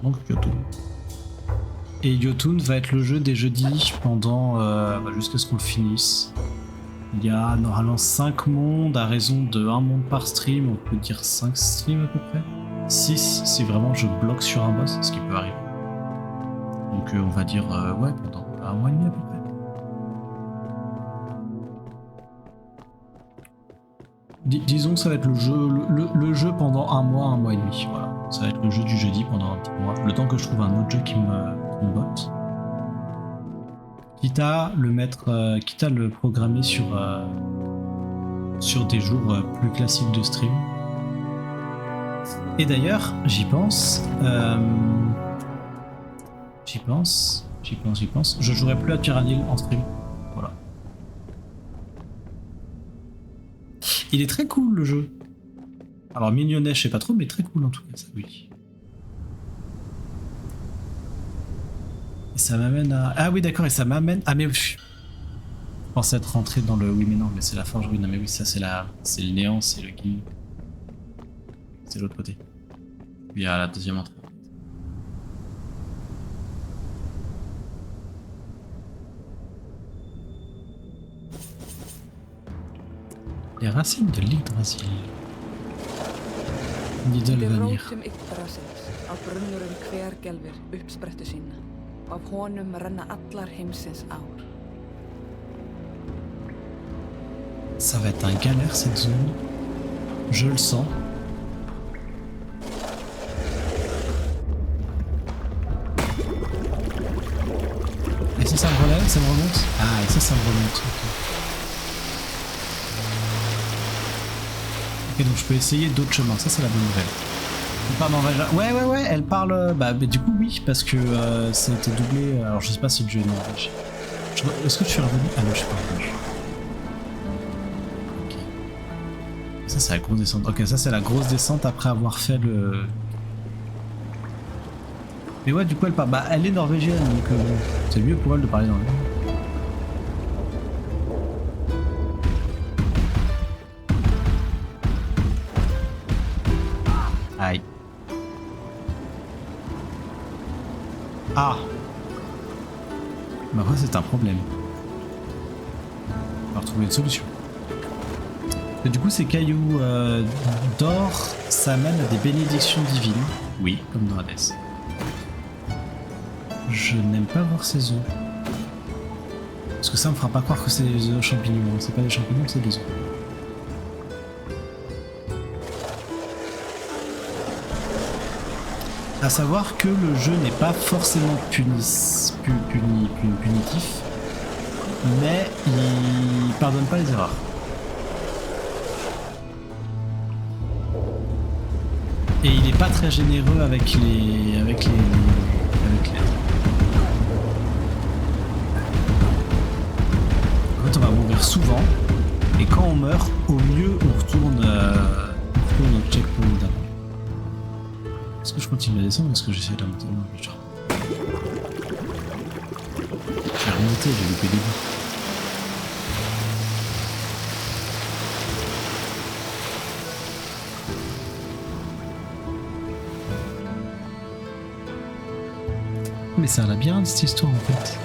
Donc Jotun. Et Jotun va être le jeu des jeudis pendant jusqu'à ce qu'on le finisse. Il y a normalement 5 mondes à raison de 1 monde par stream, on peut dire 5 streams à peu près. 6 si vraiment je bloque sur un boss, ce qui peut arriver. Donc on va dire ouais pendant 1 mois et demi à peu près. Disons que ça va être le jeu pendant 1 mois et demi. Voilà. Ça va être le jeu du jeudi pendant un petit mois. Le temps que je trouve un autre jeu qui me botte. Quitte à le programmer sur des jours plus classiques de stream. Et d'ailleurs, j'y pense. Je jouerai plus à Tyrannil en stream. Voilà. Il est très cool le jeu. Alors mignonnet, je sais pas trop, mais très cool en tout cas, ça oui. Et ça m'amène à... Ah oui d'accord, et ça m'amène... Ah mais... Je pensais être rentré dans le... Oui mais non, mais c'est la forge, oui, non mais oui, ça c'est le néant, c'est le guild. C'est l'autre côté. Il y a la deuxième entrée. Les racines de l'Yggdrasil. Nidalvanir. Rótum Yggdrasils á brunnurinn hvergelfir uppsprettu sína. Af honum renna allar heimsins ár. Ça va être un galère cette zone. Je le sens. Et ça me relève, ça me remonte. Ah, et ça me remonte. Ok, donc je peux essayer d'autres chemins. Ça, c'est la bonne nouvelle. Elle parle en norvégien. Ouais, elle parle. Bah, du coup, oui, parce que ça a été doublé. Alors, je sais pas si le jeu est norvégien. Est-ce que je suis revenu? Ah non, je suis pas revenu. Ok. Ça, c'est la grosse descente. Ok, ça, c'est la grosse descente après avoir fait le. Mais ouais, du coup, elle parle. Bah, elle est norvégienne, donc c'est mieux pour elle de parler norvégien. Aïe. Ah. Bah, c'est un problème. On va retrouver une solution. Et du coup, ces cailloux d'or, ça mène à des bénédictions divines. Oui, comme dans Hades. Je n'aime pas voir ces œufs. Parce que ça me fera pas croire que c'est des œufs champignons. C'est pas des champignons, c'est des œufs. À savoir que le jeu n'est pas forcément punitif, mais il pardonne pas les erreurs. Et il est pas très généreux avec les. En fait, on va mourir souvent, et quand on meurt, au mieux on retourne au checkpoint d'avant. Est-ce que je continue à descendre ou est-ce que j'essaie de monter? Non, genre. J'ai remonté, j'ai loupé le début. Mais c'est un labyrinthe cette histoire en fait.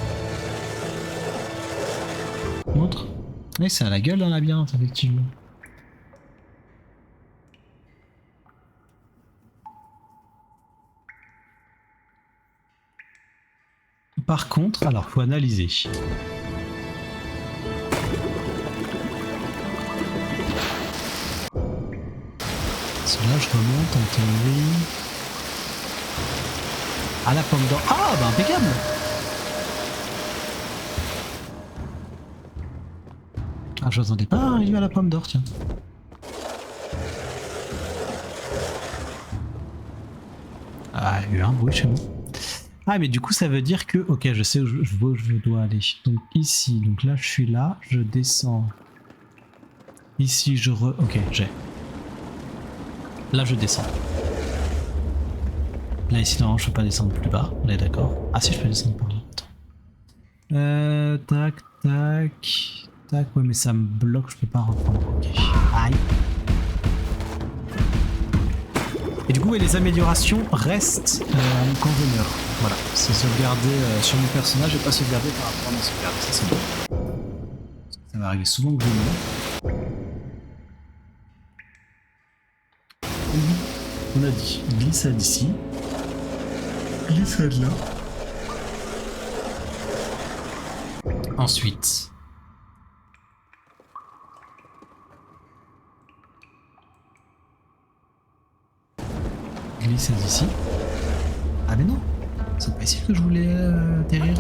Montre. Oui, c'est à la gueule d'un labyrinthe effectivement. Par contre, alors faut analyser. Parce que là je remonte en théorie à la pomme d'or. Ah bah impeccable. Ah je m'attendais pas à arriver à la pomme d'or tiens. Ah il y a eu un bruit chez moi. Ah mais du coup ça veut dire que ok je sais où je dois aller. Donc ici, donc là je suis là, je descends. Ici je ok j'ai. Là je descends. Là ici non je peux pas descendre plus bas, on est d'accord. Ah si je peux descendre par là, attends. Tac tac tac, ouais mais ça me bloque, je peux pas reprendre. Ok. Aïe. Et du coup ouais, les améliorations restent quand je meurs. Voilà, c'est sauvegardé sur mon personnage et pas sauvegardé par rapport à ma sauvegarde. Ça c'est bon. Ça va arriver souvent que je meurs. On a dit glissade ici, glissade là. Ensuite. Glissade ici. Ah mais non, c'est pas ici que je voulais atterrir.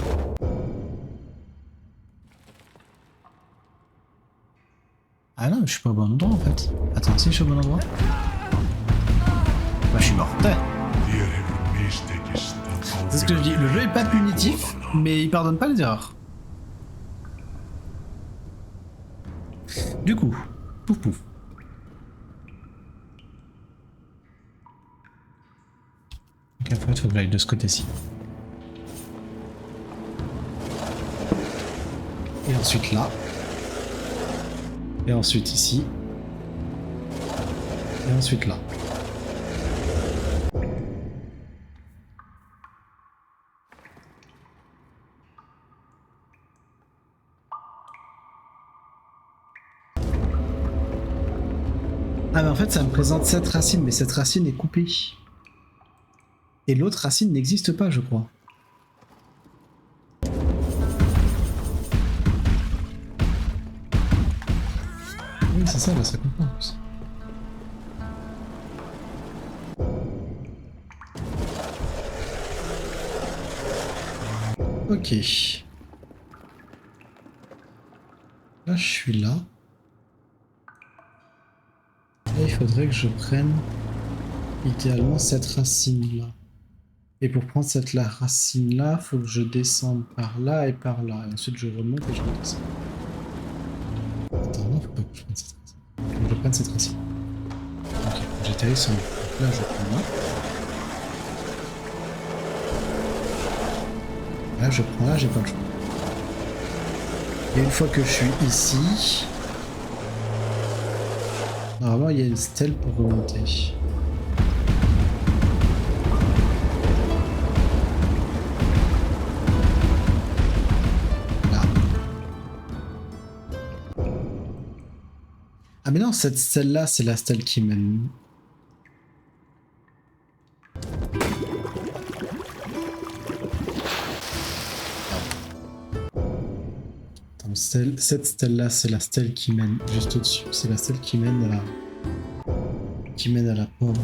Ah non, je suis pas au bon endroit en fait. Attends, si je suis au bon endroit. Bah je suis mort. C'est ce que je dis, le jeu est pas punitif, mais il pardonne pas les erreurs. Du coup, pouf pouf. Ok, en fait, il faut que j'aille de ce côté-ci. Et ensuite là. Et ensuite ici. Et ensuite là. Ah mais en fait ça me présente cette racine, mais cette racine est coupée. Et l'autre racine n'existe pas je crois. Oui c'est ça là, ça coupe pas en plus. Ok. Là je suis là. Là, il faudrait que je prenne idéalement cette racine là. Et pour prendre cette racine là, il faut que je descende par là et par là. Et ensuite je remonte et je redescends. Attends, non, faut pas que je prenne cette racine. Faut que je prenne cette racine. Ok, j'atterris sur là, je prends là. Là, je prends là, j'ai pas le choix. Et une fois que je suis ici. Normalement, il y a une stèle pour remonter. mais non, cette stèle-là, c'est la stèle qui mène... Attends, cette stèle-là, c'est la stèle qui mène juste au-dessus. C'est la stèle qui mène à la... qui mène à la pomme.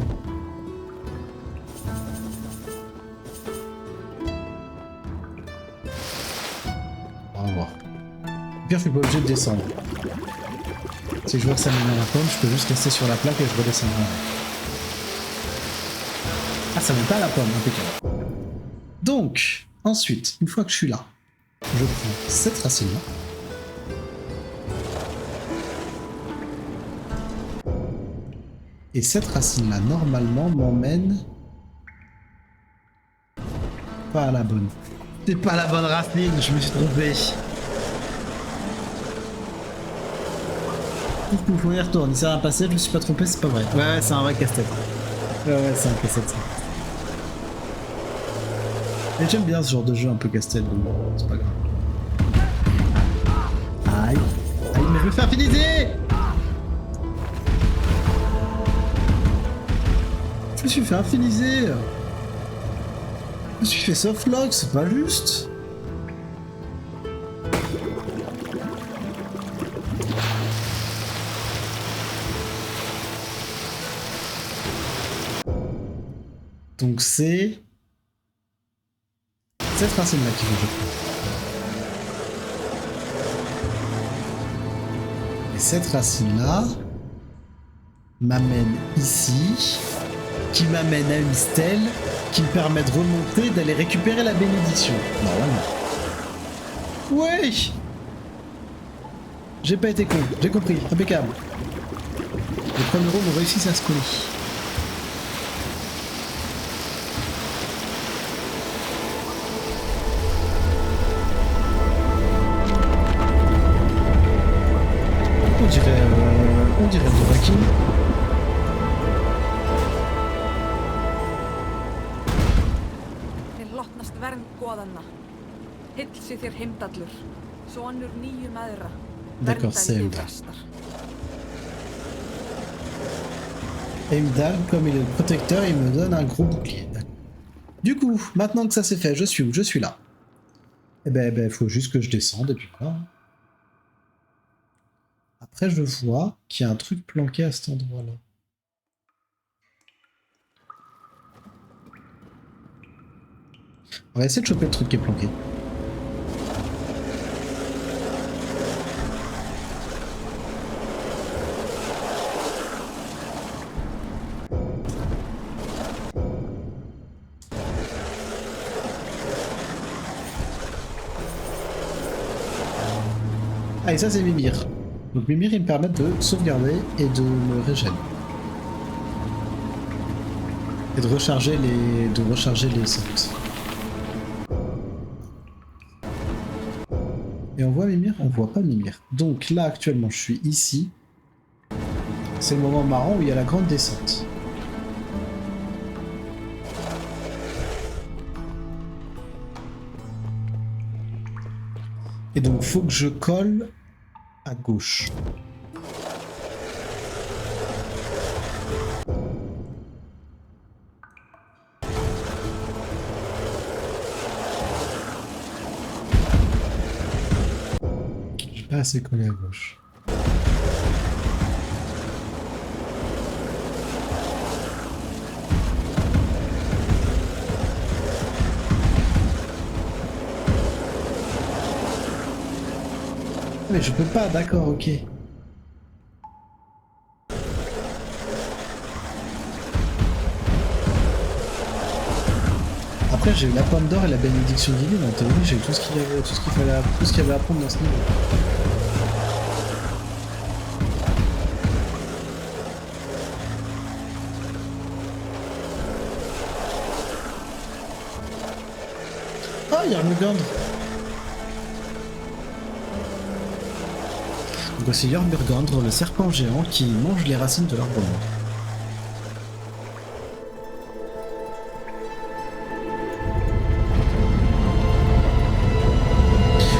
On va voir. Au pire, je suis pas obligé de descendre. Si je vois que ça mène à la pomme, je peux juste rester sur la plaque et je redescendrai. Ah, ça mène pas à la pomme, impeccable. Donc, ensuite, une fois que je suis là, je prends cette racine-là. Et cette racine-là, normalement, m'emmène pas à la bonne. C'est pas la bonne racine, je me suis trompé. On y retourne, il sert à passer, je me suis pas trompé, c'est pas vrai. Ouais, c'est un vrai casse-tête. Ouais, c'est un casse-tête ça. Mais j'aime bien ce genre de jeu un peu casse-tête, donc c'est pas grave. Aïe, aïe, mais je me fais infiniser! Je me suis fait infiniser! Je me suis fait softlock, c'est pas juste! Donc c'est cette racine-là qu'il faut que je prenne. Et cette racine-là m'amène ici, qui m'amène à une stèle qui me permet de remonter, d'aller récupérer la bénédiction. Normalement. Ouais! J'ai pas été con, j'ai compris, impeccable. Les 3 neurones ont réussi à se coller. On dirait du Viking. Þér lotnast vernd goðanna. Hillsi þér heimdallur, sonur nýju mæðra. D'accord, c'est Heimdall. Vestar. Heimdall, comme il est le protecteur, il me donne un gros bouclier. Du coup, maintenant que ça c'est fait, je suis où? Je suis là. Eh ben, faut juste que je descende et puis voilà. Après, je vois qu'il y a un truc planqué à cet endroit-là. On va essayer de choper le truc qui est planqué. Ah, et ça, c'est Mimir. Donc Mimir, il me permet de sauvegarder et de me régénérer. Et de recharger les sorts. Et on voit Mimir? On voit pas Mimir. Donc là, actuellement, je suis ici. C'est le moment marrant où il y a la grande descente. Et donc, faut que je colle à gauche. J'ai pas assez collé à gauche. Mais je peux pas, d'accord, ok. Après j'ai eu la pomme d'or et la bénédiction divine, en théorie j'ai eu tout ce qu'il y avait, tout ce qu'il y avait à prendre dans ce niveau. Ah, il y a Jormungandr. Donc voici Jormungandr, le serpent géant qui mange les racines de l'arbre mort.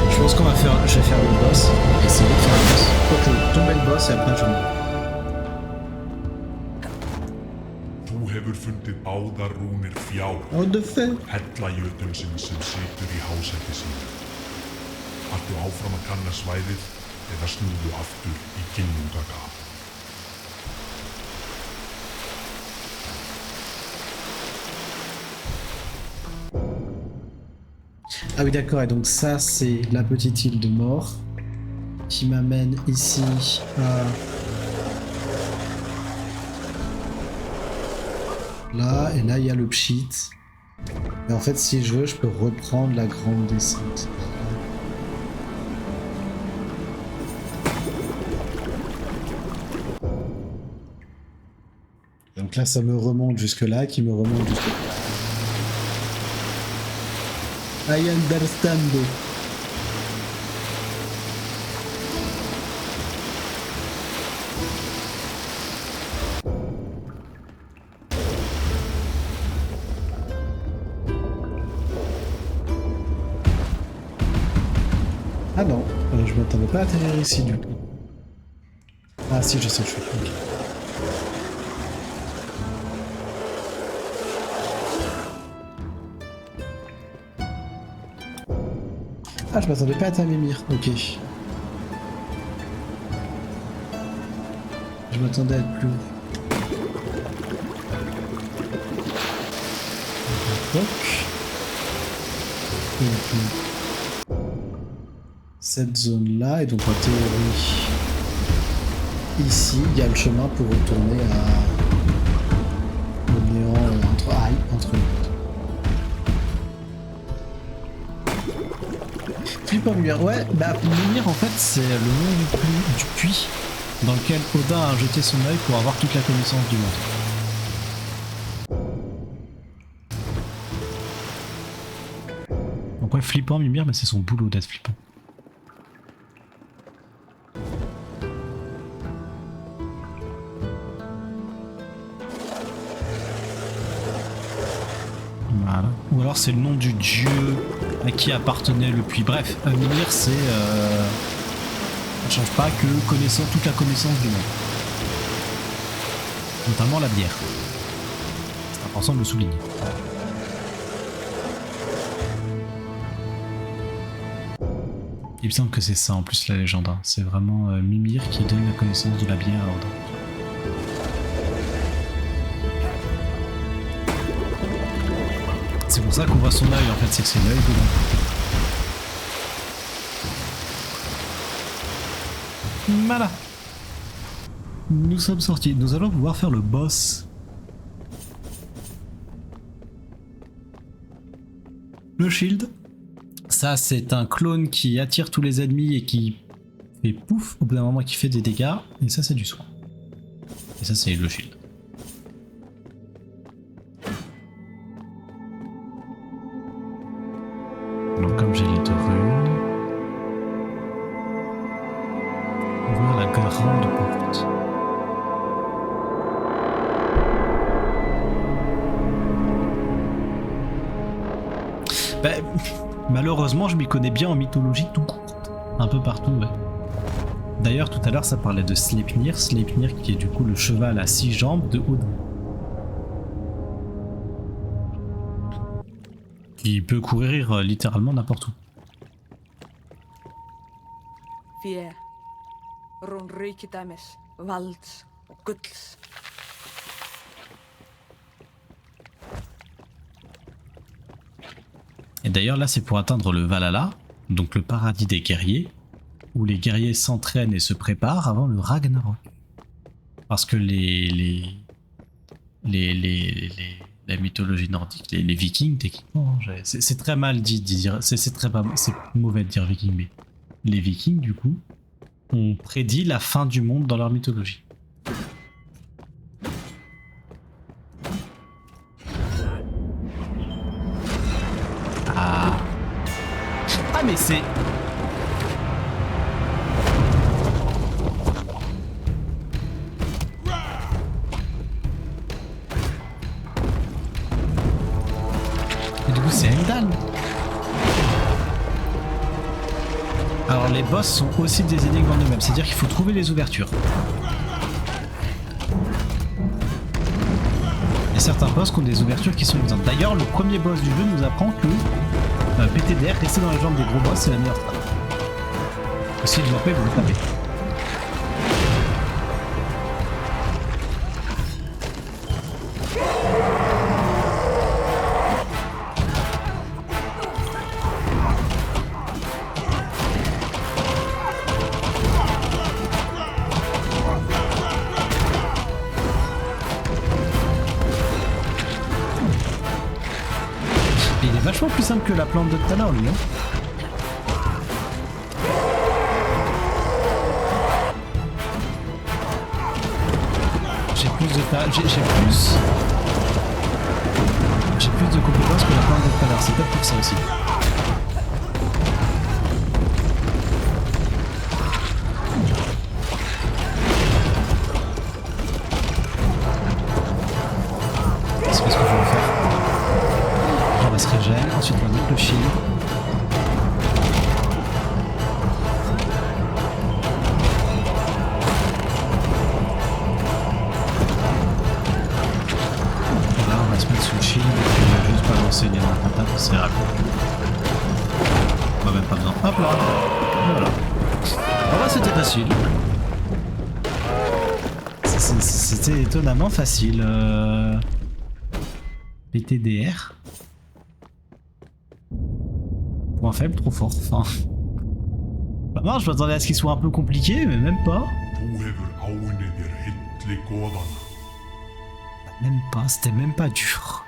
Je pense qu'on va faire, je vais faire le boss, essayer de faire le boss, quoique tomber le boss et après je meurs. Þú hefur fundið báðar rúnir fjár, Oh, de fait. hellajötunsins sem situr í hásætti sínu. Haltu áfram að kanna svæðið eða snúðu aftur í Ginnungagap. Ah oui, d'accord, et donc ça, c'est la petite île de mort qui m'amène ici à... Là, et là, il y a le pchit. Et en fait, si je veux, je peux reprendre la grande descente. Donc là, ça me remonte jusque là, qui me remonte jusque là. I understand. Ah non, je m'attendais pas à atterrir ici du coup. Ah si, je sais, je suis. Ok. Ah, je m'attendais pas à Tamemir, ok. Je m'attendais à être plus haut. Donc, cette zone-là, et donc en théorie, ici, il y a le chemin pour retourner au néant entre nous. Flippant Mimir, ouais, bah Mimir en fait c'est le nom du puits dans lequel Odin a jeté son œil pour avoir toute la connaissance du monde. Donc ouais, flippant Mimir, mais c'est son boulot d'être flippant. Voilà. Ou alors c'est le nom du dieu à qui appartenait le puits. Bref, Mimir c'est... ça ne change pas que connaissant toute la connaissance du monde. Notamment la bière. C'est important de le souligner. Il me semble que c'est ça en plus la légende. Hein. C'est vraiment Mimir qui donne la connaissance de la bière à Odin. C'est pour ça qu'on voit son œil en fait, c'est que c'est l'œil d'Odin. Voilà. Nous sommes sortis. Nous allons pouvoir faire le boss. Le shield. Ça c'est un clone qui attire tous les ennemis et qui fait pouf au bout d'un moment qui fait des dégâts. Et ça c'est du soin. Et ça c'est le shield. Donc comme j'ai les deux runes, ouvrir la grande porte. Malheureusement je m'y connais bien en mythologie tout court, un peu partout ouais. D'ailleurs tout à l'heure ça parlait de Sleipnir qui est du coup le cheval à 6 jambes de Odin. Qui peut courir littéralement n'importe où. Fé, Ronrykidæmis, valds og gulls. Et d'ailleurs là c'est pour atteindre le Valhalla, donc le paradis des guerriers, où les guerriers s'entraînent et se préparent avant le Ragnarok. Parce que la mythologie nordique, les vikings techniquement, c'est très mal dit de dire, c'est mauvais de dire viking, mais les vikings du coup ont prédit la fin du monde dans leur mythologie. Ah mais c'est... C'est Heimdall. Alors les boss sont aussi des énigmes en eux-mêmes, c'est-à-dire qu'il faut trouver les ouvertures. certains boss qui ont des ouvertures qui sont évidentes. D'ailleurs, le premier boss du jeu nous apprend que PTDR, rester dans les jambes des gros boss, c'est la meilleure strat. Si ils ne pas, ils vont le taper. Il est vachement plus simple que la plante de tout à l'heure, lui. Hein. J'ai plus de compétences que la plante de tout à l'heure, c'est peut-être pour ça aussi. C'est parce que je vais faire. On va se régénérer, ensuite on va mettre le shield. Une attaque, c'est rapide. On va même pas besoin. Hop là. Voilà. Ah bah c'était facile. C'était étonnamment facile. PTDR. Point faible, trop fort. Enfin. Pas marche, je m'attendais à ce qu'il soit un peu compliqué, mais même pas. Même pas, c'était même pas dur.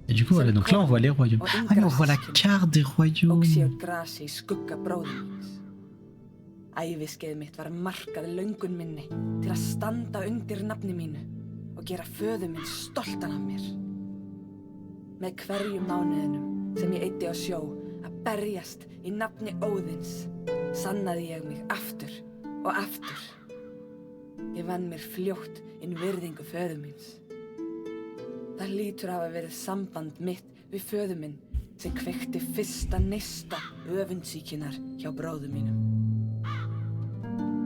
Et du coup, voilà, donc là on voit les royaumes. Ah, mais on voit la carte des royaumes. Æviskeið mitt var markað löngun minni til að standa undir nafni mínu og gera föður minn stoltan af mér. Með hverjum mánuðinum sem ég eyddi á sjó að berjast í nafni Óðins, sannaði ég mig aftur og aftur. Ég vann mér fljótt inn virðingu föður míns. Það lítur að hafa verið samband mitt við föður minn sem kveikti fyrsta neista öfundsýkinnar hjá bróður mínum.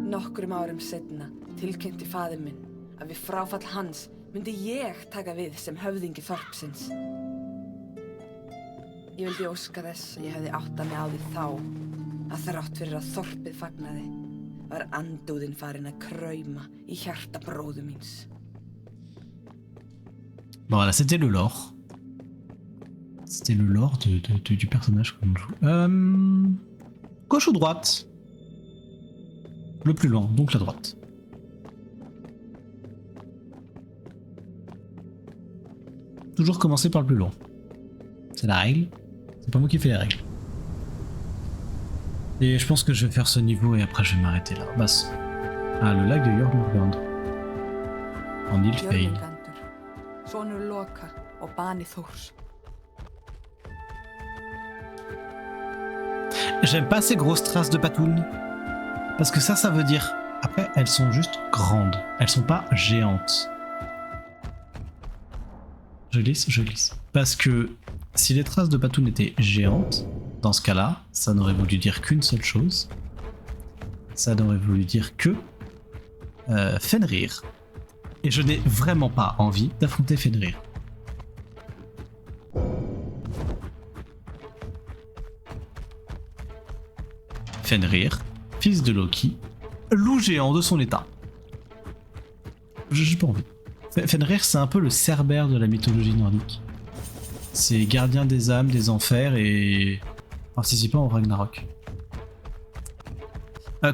Nokkrum árum seinna tilkynnti faðir minn að við fráfall hans myndi ég taka við sem höfðingi þorpsins. Ég vildi óska þess að ég hefði áttað mig á því þá að þrátt fyrir að þorpið fagnaði var andúðin farin að krauma í hjarta bróður míns. Bon voilà, c'était le lore. C'était le lore du personnage qu'on joue. Gauche ou droite? Le plus lent, donc la droite. Toujours commencer par le plus long. C'est la règle. C'est pas moi qui fais les règles. Et je pense que je vais faire ce niveau et après je vais m'arrêter là. Basse. Ah, le lac de Jörmungand. En Ylfheim. Sonur Loka og bani Þórs. J'aime pas ces grosses traces de patounes. Parce que ça veut dire... Après, elles sont juste grandes. Elles sont pas géantes. Je glisse. Parce que si les traces de patounes étaient géantes, dans ce cas-là, ça n'aurait voulu dire qu'une seule chose. Ça n'aurait voulu dire que... Fenrir. Et je n'ai vraiment pas envie d'affronter Fenrir. Fenrir, fils de Loki, loup géant de son état. J'ai pas envie. Fenrir, c'est un peu le Cerbère de la mythologie nordique. C'est gardien des âmes, des enfers et participant au Ragnarok.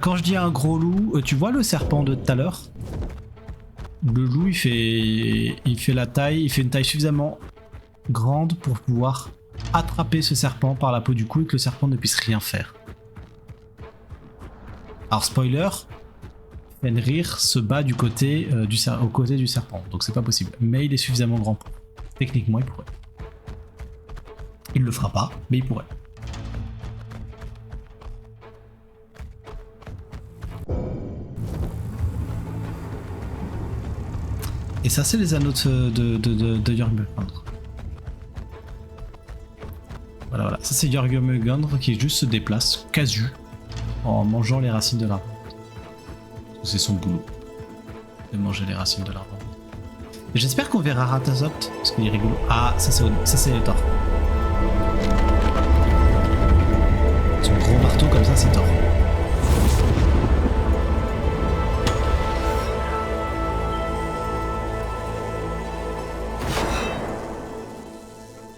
Quand je dis un gros loup, tu vois le serpent de tout à l'heure? Le loup, il fait la taille, il fait une taille suffisamment grande pour pouvoir attraper ce serpent par la peau du cou et que le serpent ne puisse rien faire. Alors spoiler, Fenrir se bat du côté, aux côtés du serpent, donc c'est pas possible. Mais il est suffisamment grand pour. Techniquement, il pourrait. Il le fera pas, mais il pourrait. Et ça, c'est les anneaux de Jörmungandr. Voilà. Ça, c'est Jörmungandr qui juste se déplace, casu. en mangeant les racines de l'arbre. C'est son boulot de manger les racines de l'arbre. Et j'espère qu'on verra Ratazopt parce qu'il est rigolo. Ah, ça c'est Thor. Son gros marteau comme ça, c'est Thor.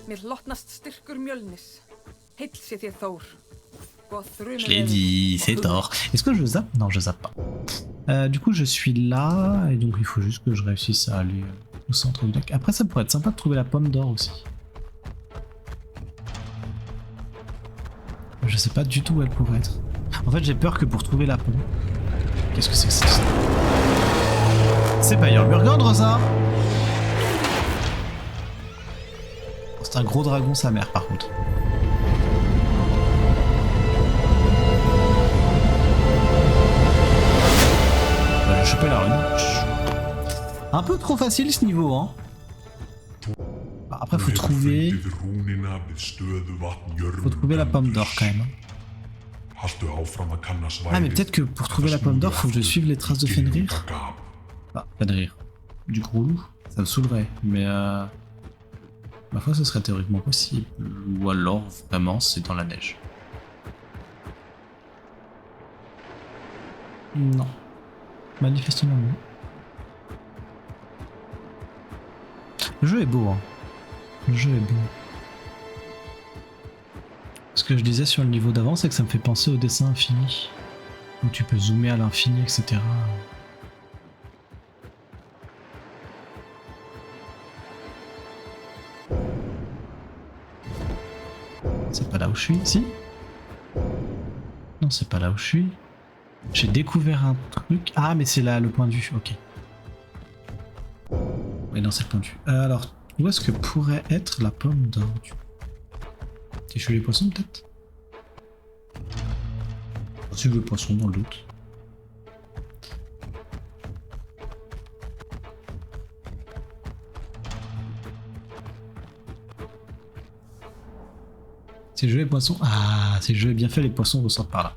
Mér hlotnast styrkur Mjölnis. Heill sé þér Þór. Je l'ai dit, c'est Thor. Est-ce que je zappe? Non, je zappe pas. Du coup, je suis là, et donc il faut juste que je réussisse à aller au centre du deck. Après, ça pourrait être sympa de trouver la pomme d'or aussi. Je sais pas du tout où elle pourrait être. En fait, j'ai peur que pour trouver la pomme... Qu'est-ce que c'est que ça? C'est pas Jörmungandr, ça? C'est un gros dragon, sa mère, par contre. J'ai chopé la rune. Un peu trop facile ce niveau, hein. Après, faut trouver la pomme d'or quand même. Ah, mais peut-être que pour trouver la pomme d'or, faut que je suive les traces de Fenrir. Ah, Fenrir. Du gros loup, ça me saoulerait, mais ma foi, ce serait théoriquement possible. Ou alors, vraiment, c'est dans la neige. Non. Manifestement non. Le jeu est beau, hein. Le jeu est beau. Ce que je disais sur le niveau d'avant, c'est que ça me fait penser au dessin infini. Où tu peux zoomer à l'infini, etc. C'est pas là où je suis, si? Non, c'est pas là où je suis. J'ai découvert un truc. Ah, mais c'est là le point de vue, ok. Oui, non, c'est le point de vue. Alors, où est-ce que pourrait être la pomme d'or? T'es chez les poissons, peut-être? Si je veux poisson, dans le doute. Si le jeu est poisson. Ah, si le jeu est bien fait, les poissons ressortent par là.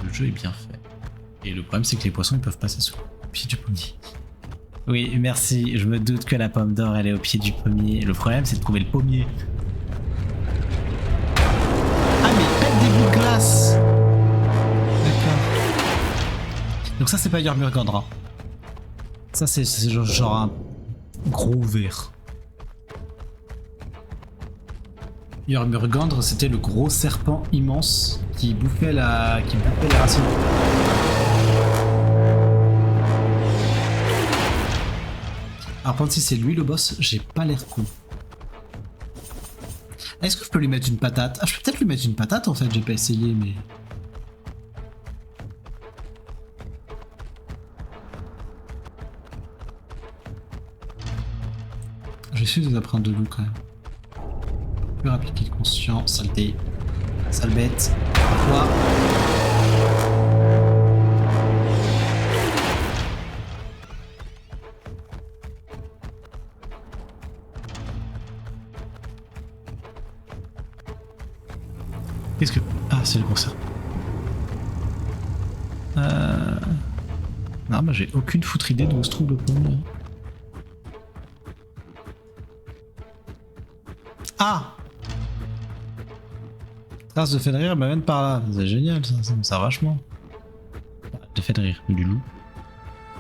Le jeu est bien fait. Et le problème, c'est que les poissons, ils peuvent passer sous le pied du pommier. Oui, merci. Je me doute que la pomme d'or, elle est au pied du pommier. Le problème, c'est de trouver le pommier. Ah, mais pète des bouts de glace. D'accord. Donc ça, c'est pas Jörmungandr. Ça, c'est genre un gros verre. Jörmungandr, c'était le gros serpent immense qui bouffait les racines. Alors, par contre, si c'est lui le boss, j'ai pas l'air con. Est-ce que je peux lui mettre une patate? Ah, je peux peut-être lui mettre une patate en fait, j'ai pas essayé, mais. Je suis de apprendre de loup quand même. Plus rapide qu'il conscient, saleté. Sale bête. Quoi? Qu'est-ce que... Ah, c'est le concert. Non, bah j'ai aucune foutre idée d'où se trouve le pont. Ah! Trace de Fenrir m'amène par là. C'est génial, ça me sert vachement. De Fenrir, du loup.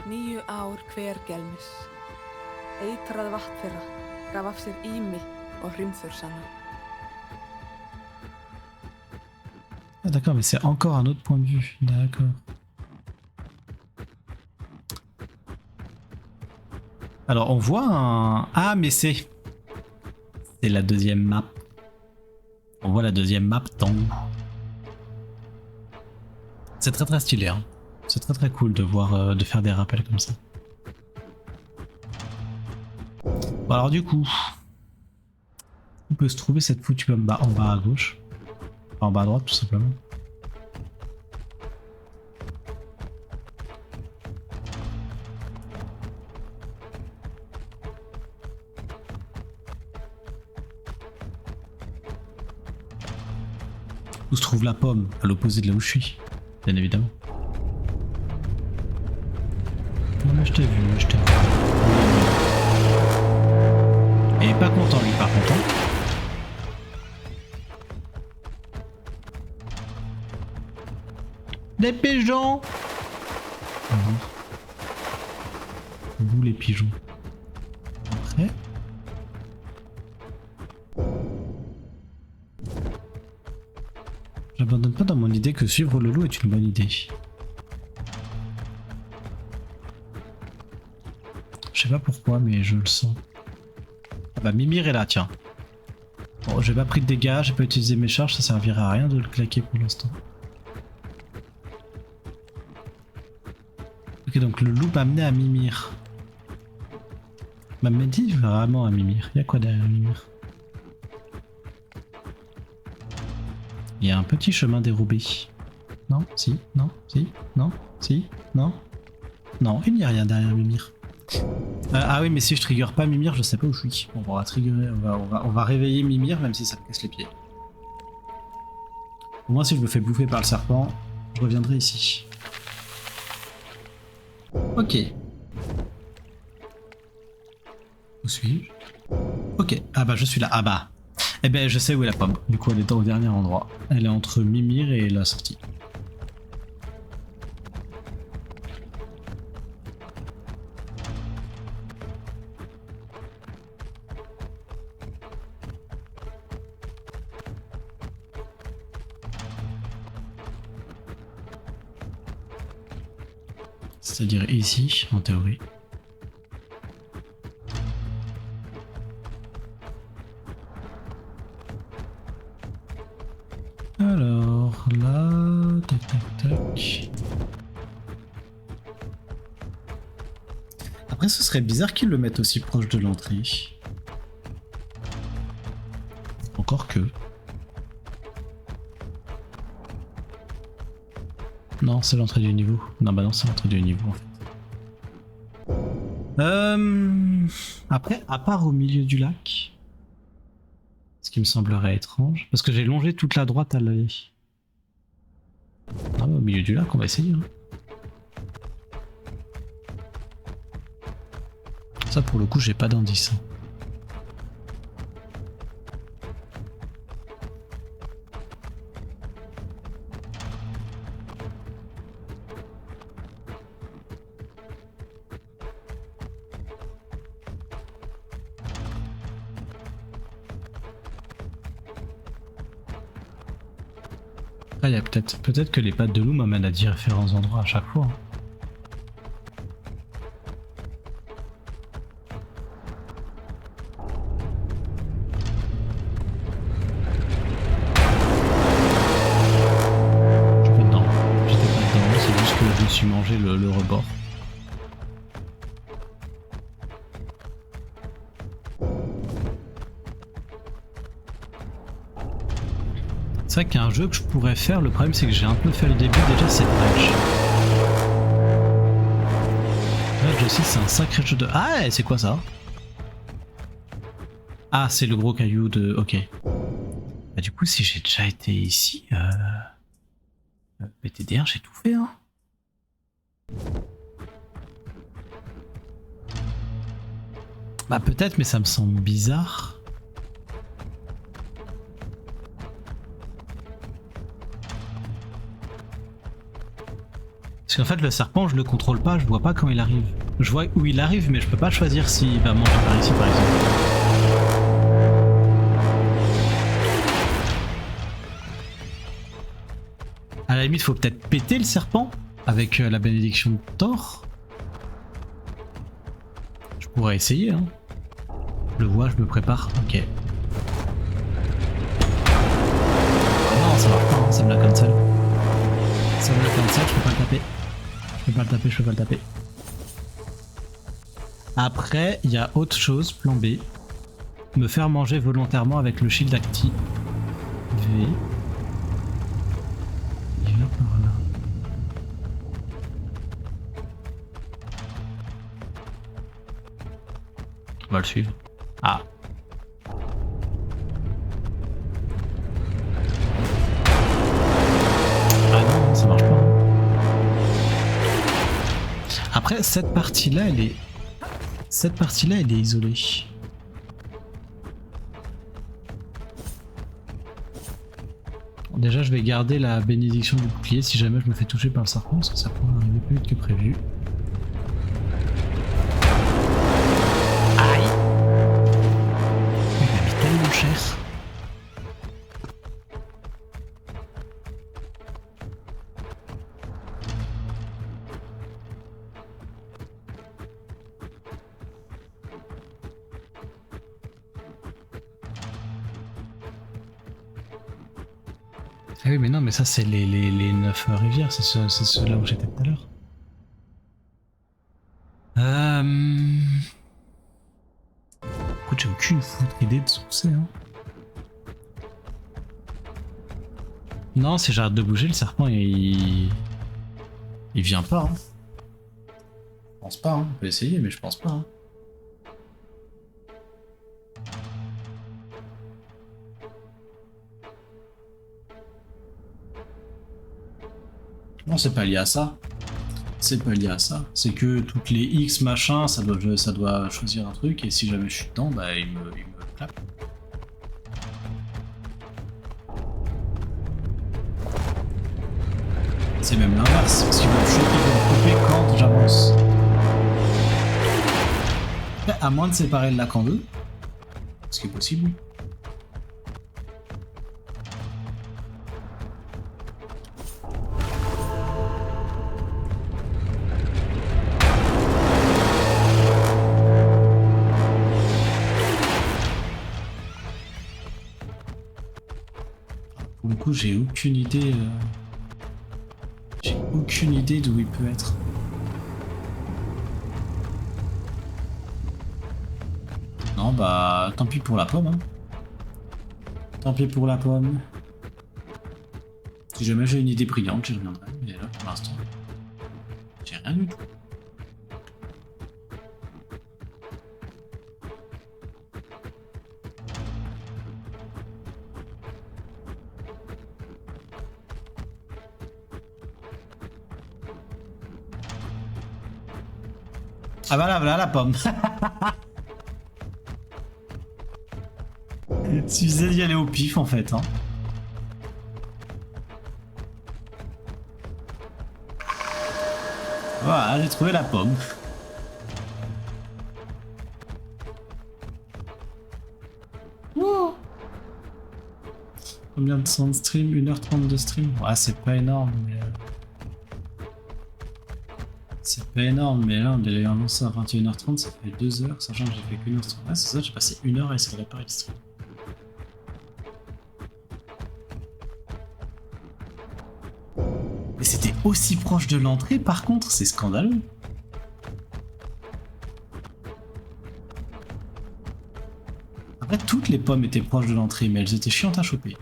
9 ár hvergelmis. Eitrað vatn þeirra gaf af sér ími og hrimþursanna. Ah d'accord, mais c'est encore un autre point de vue. D'accord. Alors on voit un... Ah mais c'est la deuxième map. On voit la deuxième map d'en haut. C'est très stylé, hein. C'est très cool de voir, de faire des rappels comme ça. Bon alors du coup, où peut se trouver cette foutue en bas à gauche, en bas à droite tout simplement. Où se trouve la pomme? À l'opposé de là où je suis, bien évidemment. Non mais je t'ai vu, je t'ai vu. Et pas content lui par contre. Hein. Des pigeons! Vous les pigeons. Après. J'abandonne pas dans mon idée que suivre le loup est une bonne idée. Je sais pas pourquoi, mais je le sens. Ah bah Mimir est là, tiens. Bon, j'ai pas pris de dégâts, j'ai pas utilisé mes charges, ça servirait à rien de le claquer pour l'instant. Ok, donc le loup m'a amené à Mimir. M'a dit vraiment à Mimir. Y'a quoi derrière Mimir? Il y a un petit chemin dérobé. Non, si, non, si, non, si, non. Non, il n'y a rien derrière Mimir. Ah oui, mais si je trigger pas Mimir, je sais pas où je suis. Bon, on va triggerer, on va réveiller Mimir, même si ça me casse les pieds. Au moins, si je me fais bouffer par le serpent, je reviendrai ici. Ok. Où suis-je? Ok, ah bah je suis là, ah bah. Eh ben je sais où est la pomme, du coup elle est au dernier endroit. Elle est entre Mimir et la sortie. C'est-à-dire ici, en théorie. Alors là, tac tac tac. Après ce serait bizarre qu'ils le mettent aussi proche de l'entrée. Encore que. Non, c'est l'entrée du niveau. Non bah non, c'est l'entrée du niveau en fait. Après, à part au milieu du lac. Ce qui me semblerait étrange. Parce que j'ai longé toute la droite à l'allée. Ah, au milieu du lac, on va essayer. Hein. Ça, pour le coup, j'ai pas d'indice. Hein. Ah, il y a peut-être que les pattes de loup m'amènent à différents endroits à chaque fois. Hein. Non, j'étais pas dedans, c'est juste que je me suis mangé le rebord. C'est vrai qu'il y a un jeu que je pourrais faire, le problème c'est que j'ai un peu fait le début déjà, c'est Dredge. Dredge aussi c'est un sacré jeu de... Ah, c'est quoi ça? Ah, c'est le gros caillou de... Ok. Bah du coup si j'ai déjà été ici... BTDR j'ai tout fait hein. Bah peut-être mais ça me semble bizarre. Parce qu'en fait le serpent je le contrôle pas, je vois pas quand il arrive. Je vois où il arrive mais je peux pas choisir s'il va manger par ici par exemple. À la limite faut peut-être péter le serpent avec la bénédiction de Thor. Je pourrais essayer hein. Je le vois, je me prépare, ok. Non ça marche pas, hein, ça me la cancel. Ça me la cancel, je peux pas le taper. Je peux pas le taper. Après, il y a autre chose, plan B. Me faire manger volontairement avec le shield activé. Il va par là. On va le suivre. Ah. Après, cette partie-là, elle est isolée. Bon, déjà, je vais garder la bénédiction du bouclier si jamais je me fais toucher par le serpent, parce que ça pourrait arriver plus vite que prévu. Aïe! Il m'a mis tellement cher. Ah oui, mais non, mais ça, c'est les 9 rivières, c'est ceux-là où j'étais tout à l'heure. Écoute, j'ai aucune foutre idée de ce que c'est, hein. Non, si j'arrête de bouger, le serpent, il vient pas, hein. Je pense pas, hein. On peut essayer, mais je pense pas, hein. Non, c'est pas lié à ça. C'est pas lié à ça. C'est que toutes les X machin, ça doit choisir un truc, et si jamais je suis dedans, bah il me clappe. C'est même l'inverse, parce qu'il va me choper quand j'avance. À moins de séparer le lac en deux, ce qui est possible. Pour le coup, j'ai aucune idée. J'ai aucune idée d'où il peut être. Non, bah, tant pis pour la pomme. Hein. Tant pis pour la pomme. Si jamais j'ai une idée brillante, j'y reviendrai. Mais là, pour l'instant, j'ai rien du tout. Ah voilà la pomme. Il suffisait d'y aller au pif en fait. Hein. Voilà, j'ai trouvé la pomme. Wow. Combien de temps de stream? 1h30 de stream? Ouais, c'est pas énorme, mais... C'est pas énorme, mais là on est lancé à 21h30, ça fait 2 heures, sachant que j'ai fait qu'une heure de stream. Ouais, c'est ça, j'ai passé 1 heure à essayer de réparer le stream. Mais c'était aussi proche de l'entrée, par contre, c'est scandaleux. Après, toutes les pommes étaient proches de l'entrée, mais elles étaient chiantes à choper.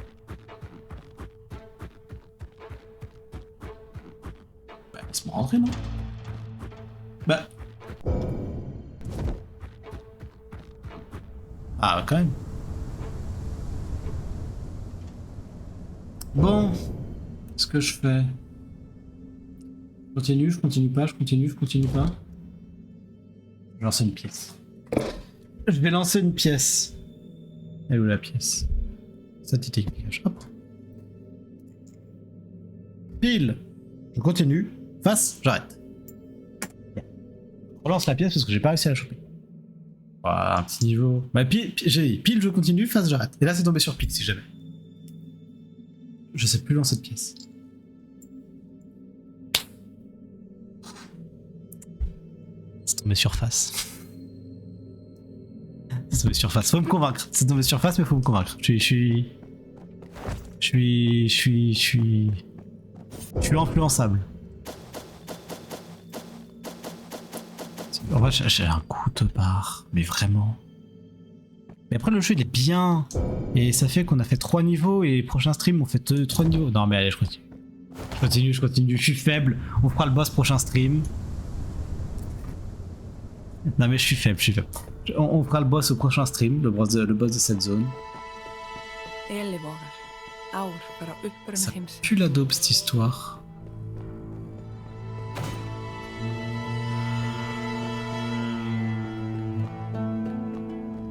Bah, laisse-moi rentrer, non? Bah. Ah, quand même. Bon. Qu'est-ce que je fais? Je continue pas, je continue pas. Je vais lancer une pièce. Je vais lancer une pièce. Elle est où la pièce? Statistique. Hop. Pile. Je continue. Face, j'arrête. Je relance la pièce parce que j'ai pas réussi à la choper. Voilà, un petit niveau. Bah, j'ai dit pile, je continue, face, j'arrête. Et là, c'est tombé sur pile si jamais. Je sais plus lancer de pièce. C'est tombé sur face. C'est tombé sur face. Faut me convaincre. C'est tombé sur face, mais faut me convaincre. Je suis influençable. En vrai, j'ai un coup de barre, mais vraiment. Mais après, le jeu, il est bien. Et ça fait qu'on a fait 3 niveaux, et les prochains streams, on fait 3 niveaux. Non, mais allez, je continue. Je continue. Je suis faible. On fera le boss prochain stream. Non, mais je suis faible. On fera le boss au prochain stream, le boss de cette zone. Ça pue la daube, cette histoire.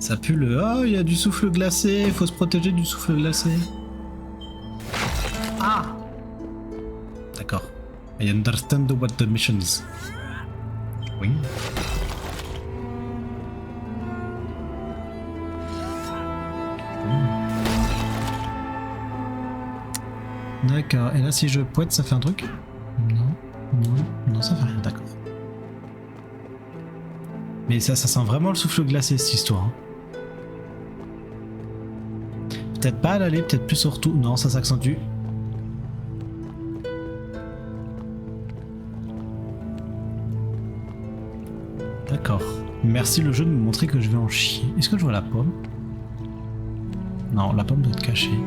Ça pue le... Oh, il y a du souffle glacé, faut se protéger du souffle glacé. Ah! D'accord. I understand what the mission is. Oui. D'accord, et là si je poète ça fait un truc? Non, ça fait rien, d'accord. Mais ça sent vraiment le souffle glacé cette histoire. Hein. Peut-être pas à l'aller, peut-être plus surtout. Non, ça s'accentue. D'accord. Merci le jeu de me montrer que je vais en chier. Est-ce que je vois la pomme? Non, la pomme doit être cachée.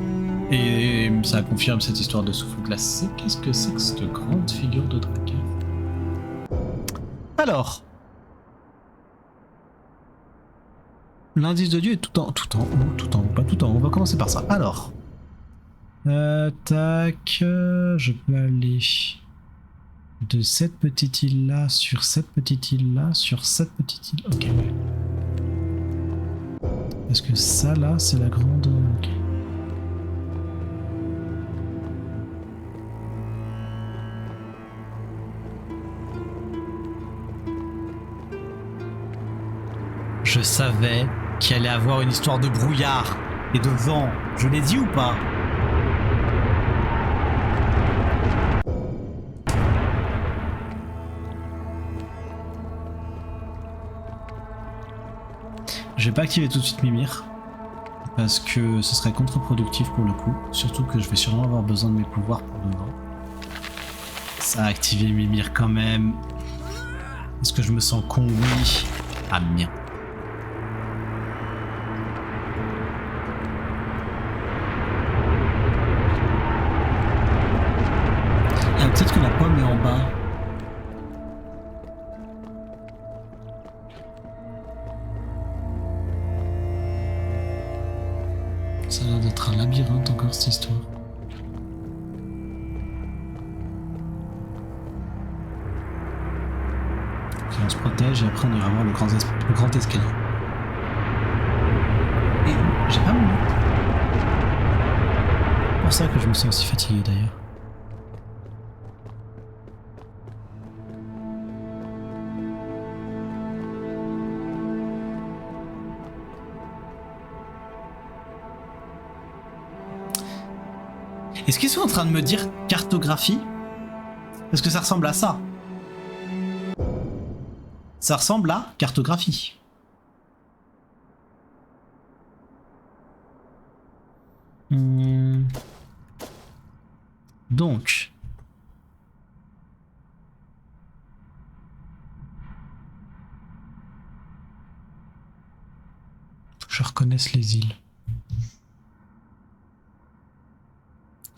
Et ça confirme cette histoire de souffle glacé. Qu'est-ce que c'est que cette grande figure de Drakkar? Alors, l'indice de Dieu est tout en haut, pas tout en haut. On va commencer par ça. Alors, tac, je peux aller de cette petite île là sur cette petite île là sur cette petite île. Ok. Parce que ça là, c'est la grande. Ok. Je savais qu'il allait avoir une histoire de brouillard et de vent. Je l'ai dit ou pas? Je vais pas activer tout de suite Mimir parce que ce serait contre-productif pour le coup. Surtout que je vais sûrement avoir besoin de mes pouvoirs pour le vent. Ça a activé Mimir quand même. Est-ce que je me sens con? Oui. Ah mien. Peut-être que la pomme est en bas. Ça a l'air d'être un labyrinthe encore cette histoire. Ok, on se protège et après on ira voir le grand escalier. Et j'ai pas mon nom. C'est pour ça que je me sens aussi fatigué d'ailleurs. Est-ce qu'ils sont en train de me dire cartographie? Parce que ça ressemble à ça. Ça ressemble à cartographie. Donc. Faut que je reconnaisse les îles.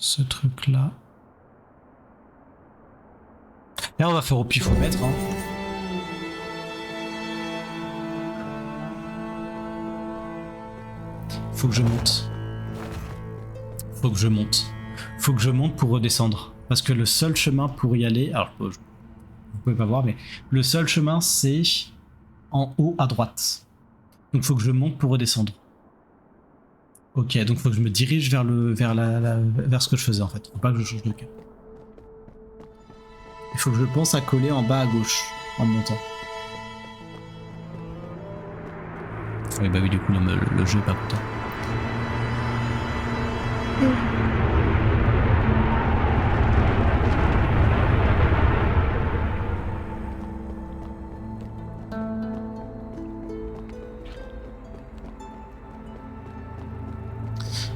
Ce truc là. Là on va faire au pifomètre. Hein. Faut que je monte. Faut que je monte. Faut que je monte pour redescendre. Parce que le seul chemin pour y aller. Alors vous pouvez pas voir mais le seul chemin c'est en haut à droite. Donc faut que je monte pour redescendre. Ok, donc faut que je me dirige vers ce que je faisais en fait. Faut pas que je change de cap. Il faut que je pense à coller en bas à gauche en montant. Oui bah oui du coup non, le jeu est pas content.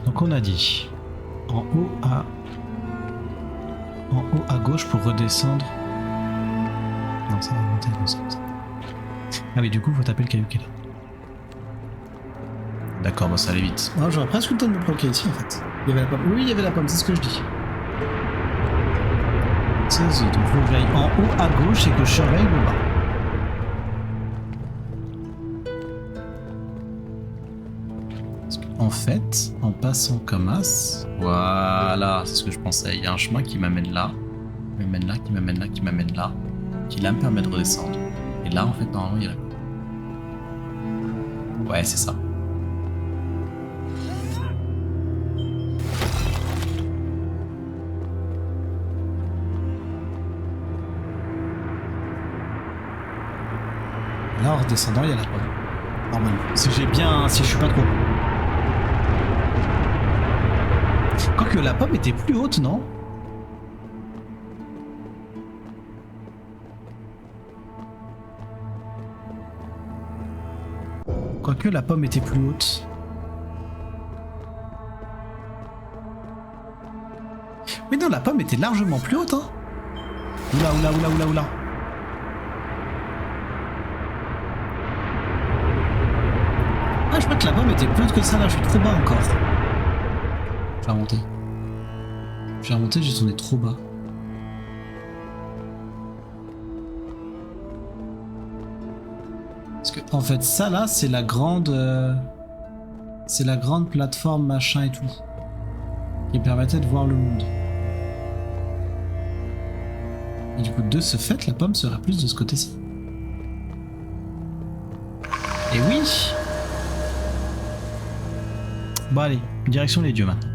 Donc on a dit en haut à gauche pour redescendre. Non ça va monter dans ce sens. Ah mais du coup faut taper le caillou qui est là. D'accord, bon ça allait vite. Non, j'aurais presque eu le temps de me bloquer ici en fait. Il y avait la pomme. Oui il y avait la pomme, c'est ce que je dis. C'est ça, donc faut que j'aille en haut à gauche et que je surveille le bas. En fait, en passant comme as, voilà, c'est ce que je pensais. Il y a un chemin qui m'amène là, qui m'amène là, qui m'amène là, qui m'amène là, qui là me permet de redescendre. Et là, en fait, normalement, il y a la... Ouais, c'est ça. Là, en redescendant, il y a la pomme. Normalement. Si j'ai bien... Si je suis pas trop... Quoique la pomme était plus haute, non? Quoique la pomme était plus haute. Mais non, la pomme était largement plus haute, hein. Oula, oula, oula, oula, oula. Ah, je crois que la pomme était plus haute que ça, là, je suis trop bas encore. Je vais remonter. Je vais remonter, j'ai tourné trop bas. Parce que, en fait, ça, là, c'est la grande... c'est la grande plateforme, machin et tout. Qui permettait de voir le monde. Et du coup, de ce fait, la pomme sera plus de ce côté-ci. Et oui! Bon allez, direction les dieux maintenant.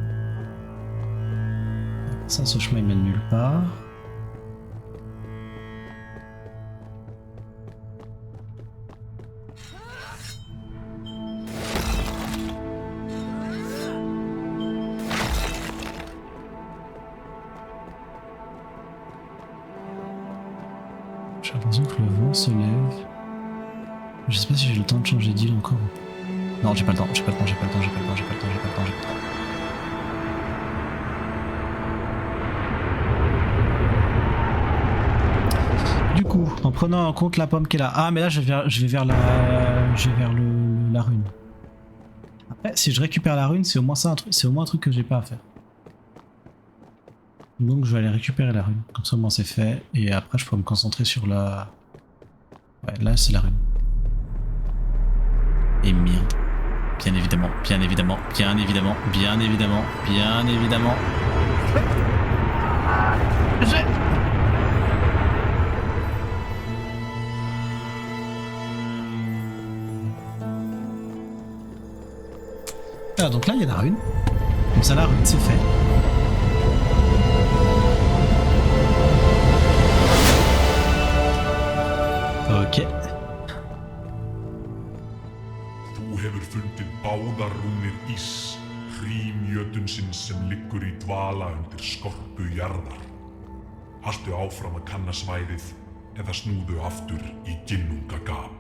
Ça, ce chemin il mène nulle part. J'ai l'impression que le vent se lève. Je sais pas si j'ai le temps de changer d'île encore. Non, j'ai pas le temps, j'ai pas le temps, j'ai pas le temps, j'ai pas le temps, j'ai pas le temps, j'ai pas le temps, j'ai pas le temps. Du coup, en prenant en compte la pomme qui est là. Ah, mais là, je vais vers la rune. Après, si je récupère la rune, c'est au moins ça, c'est au moins un truc que j'ai pas à faire. Donc, je vais aller récupérer la rune. Comme ça, au moins, c'est fait. Et après, je peux me concentrer sur la... Ouais, là, c'est la rune. Et merde. Bien évidemment, bien évidemment, bien évidemment, bien évidemment, bien évidemment. Ah, donc là, il y a la rune. Comme ça, la rune, c'est fait. Ok. Hefur fundið báðar rúnir ís, hrím jötunsins sem liggur í dvala undir skorpu jarðar. Haltu áfram að kanna svæðið eða snúðu aftur í ginnungagap.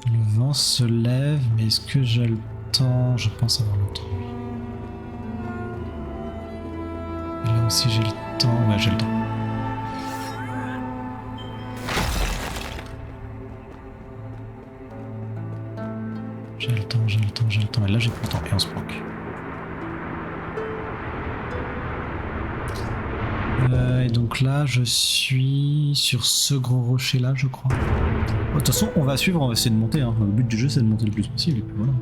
Le vent se lève, mais est-ce que j'ai le temps? Je pense avoir le temps, oui. Et là aussi j'ai le temps, ouais j'ai le temps. J'ai le temps, j'ai le temps, j'ai le temps. Et là j'ai plus le temps et on se planque. Et donc là je suis sur ce gros rocher là je crois. De toute façon on va suivre, on va essayer de monter. Hein. Le but du jeu c'est de monter le plus possible et puis voilà.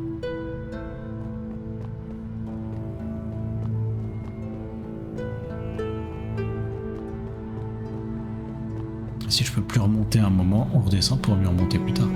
Si je peux plus remonter à un moment, on redescend pour mieux remonter plus tard.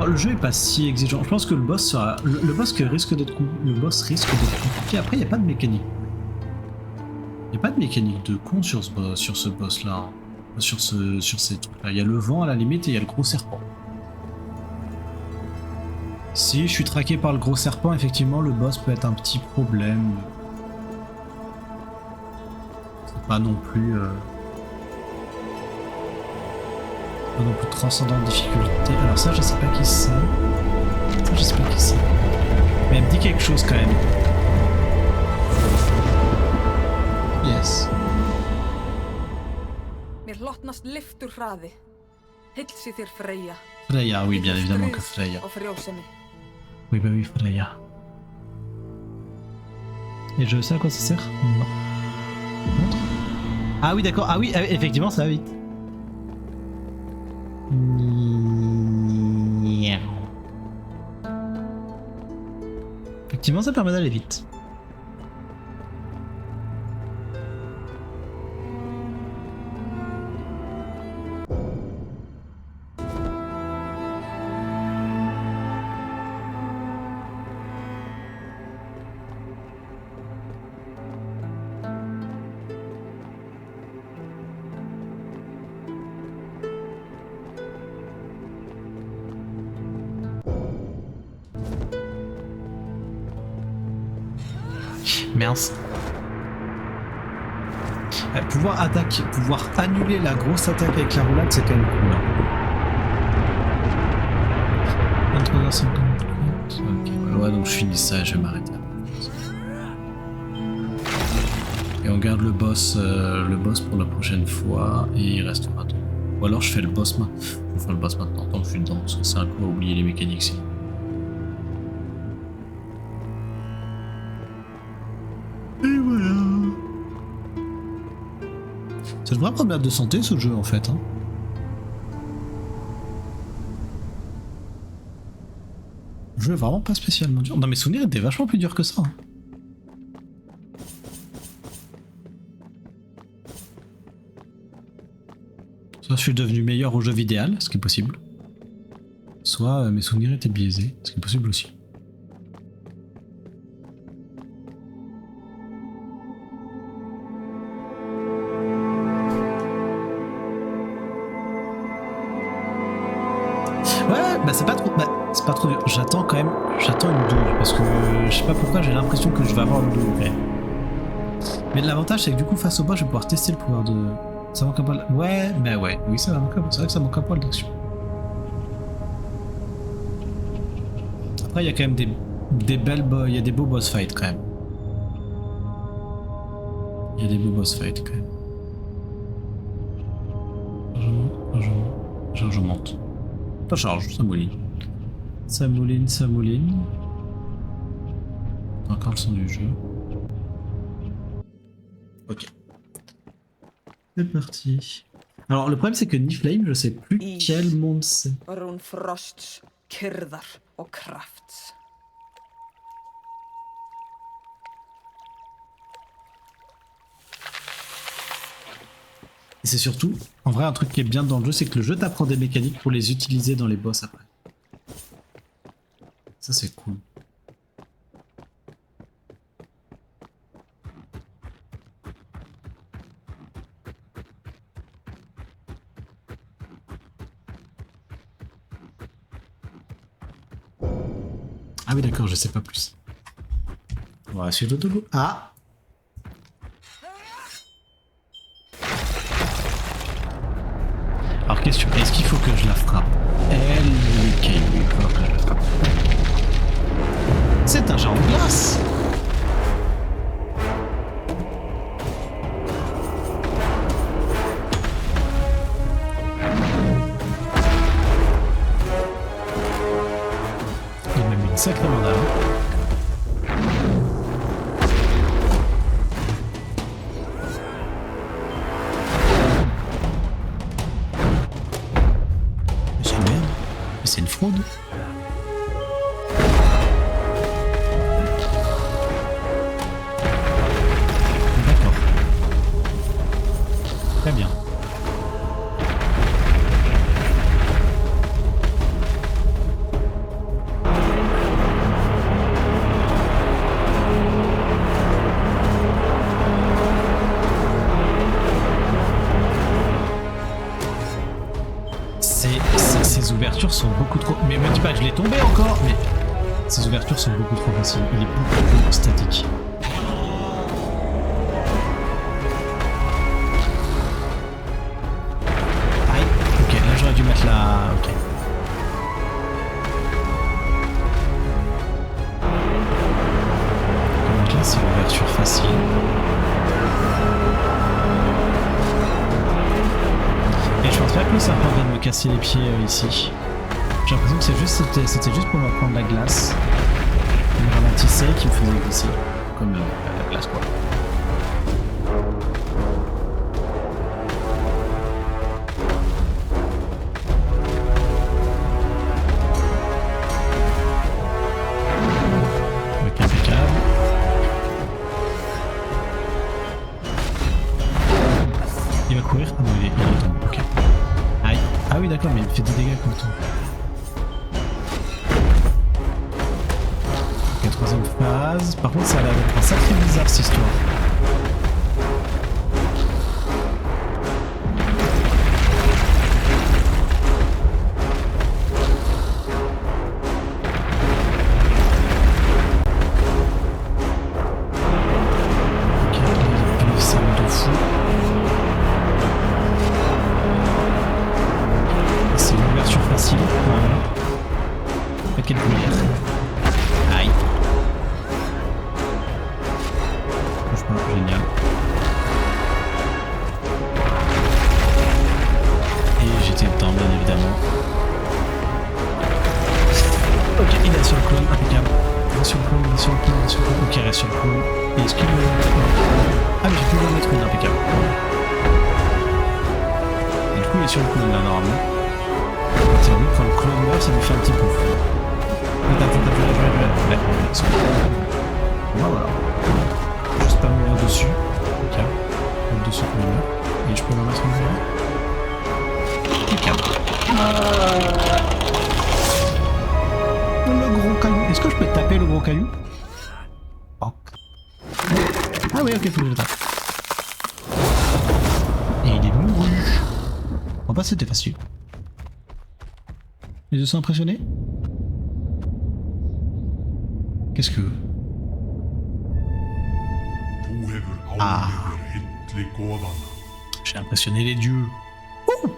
Le jeu est pas si exigeant. Je pense que le boss sera... le boss risque d'être compliqué. Après, il n'y a pas de mécanique. Il n'y a pas de mécanique de con sur ce boss là. Hein. Sur ces trucs là. Il y a le vent à la limite et il y a le gros serpent. Si je suis traqué par le gros serpent, effectivement, le boss peut être un petit problème. C'est pas non plus... Pas non plus transcendant de difficulté. Alors ça, je sais pas qui c'est. Ça, je sais pas qui c'est. Mais elle me dit quelque chose quand même. Yes. Mér hlotnast leifturhraði. Heilsi þér Freyja. Freyja, oui, bien évidemment que Freyja. Og frjósemi. Oui, bah oui, Freyja. Et je sais à quoi ça sert? Non. Montre. Ah oui, d'accord. Ah oui, effectivement, ça va vite. Effectivement, ça permet d'aller vite. Mince. Pouvoir attaquer, pouvoir annuler la grosse attaque avec la roulade, c'est quand même cool. Hein. 23h50. Ok, ouais, donc je finis ça et je vais m'arrêter. Et on garde le boss pour la prochaine fois et il restera tout. Ou alors je fais le boss maintenant. Je fais le boss maintenant tant que je suis dedans parce que c'est un coup à oublier les mécaniques sinon. Et voilà. C'est une vraie promenade de santé ce jeu en fait. Hein. Le jeu est vraiment pas spécialement dur. Dans mes souvenirs, il était vachement plus dur que ça. Hein. Soit je suis devenu meilleur au jeu vidéo, ce qui est possible. Soit mes souvenirs étaient biaisés, ce qui est possible aussi. Ouais, bah c'est pas trop, c'est pas trop dur. J'attends quand même, j'attends une douille parce que je sais pas pourquoi j'ai l'impression que je vais avoir une douille. Mais l'avantage c'est que du coup face au boss je vais pouvoir tester le pouvoir de. Ça manque un poil. Ouais, bah ouais, oui ça manque un poil. C'est vrai que ça manque un poil d'action. Après il y a quand même des belles il y a des beaux boss fights quand même. Il y a des beaux boss fights quand même. Je monte. Ça charge, ça mouline. Ça mouline, ça mouline. Encore le son du jeu. Ok. C'est parti. Alors le problème c'est que Niflheim, je sais plus quel monde c'est. Rún frosts, kyrðar og krafts. Et c'est surtout, en vrai un truc qui est bien dans le jeu, c'est que le jeu t'apprend des mécaniques pour les utiliser dans les boss après. Ça c'est cool. Ah oui d'accord, je sais pas plus. On va suivre Dodo. Ah! Alors question, est-ce qu'il faut que je la frappe? Elle, ok, il faut que je la frappe. C'est un géant de glace! Il m'a mis une sacrée mandale. C'est une fraude. D'accord. Très bien. Ces ouvertures sont beaucoup trop... Mais me dis pas que je l'ai tombé encore, mais... Ces ouvertures sont beaucoup trop faciles. Il est beaucoup trop statique. Aïe. Ok, là j'aurais dû mettre la... Ok. Donc là c'est l'ouverture facile. Et je pense pas que le serpent vient de me casser les pieds ici. J'ai l'impression que c'était juste pour me prendre la glace. Il me ralentissait et qui me faisait glisser. Comme la glace quoi. Avec impeccable. Il va courir? Ah non, il est tombé, ok. Aïe. Ah oui d'accord, mais il fait des dégâts comme tout. Ok, troisième phase. Par contre ça a l'air d'être un sacré bizarre cette histoire. Est-ce qu'il me... Ah mais j'ai pu lui en mettre une, impeccable. Et du coup il est sur le clone là normalement. Tiens, lui quand le clone meurt ça lui fait un petit pouf. T'as vu. Ouais, c'est bon. Voilà. Juste pas mourir dessus. Ok. Mettre dessus quand il meurt. Et je peux leur mettre une fois. Impeccable. Le gros caillou. Est-ce que je peux taper le gros caillou? Oh. Ah oui, ok, faut que je le tape. Et il est mouru. Bon bah c'était facile. Les deux sont impressionnés? Qu'est-ce que... Ah. J'ai impressionné les dieux. Ouh.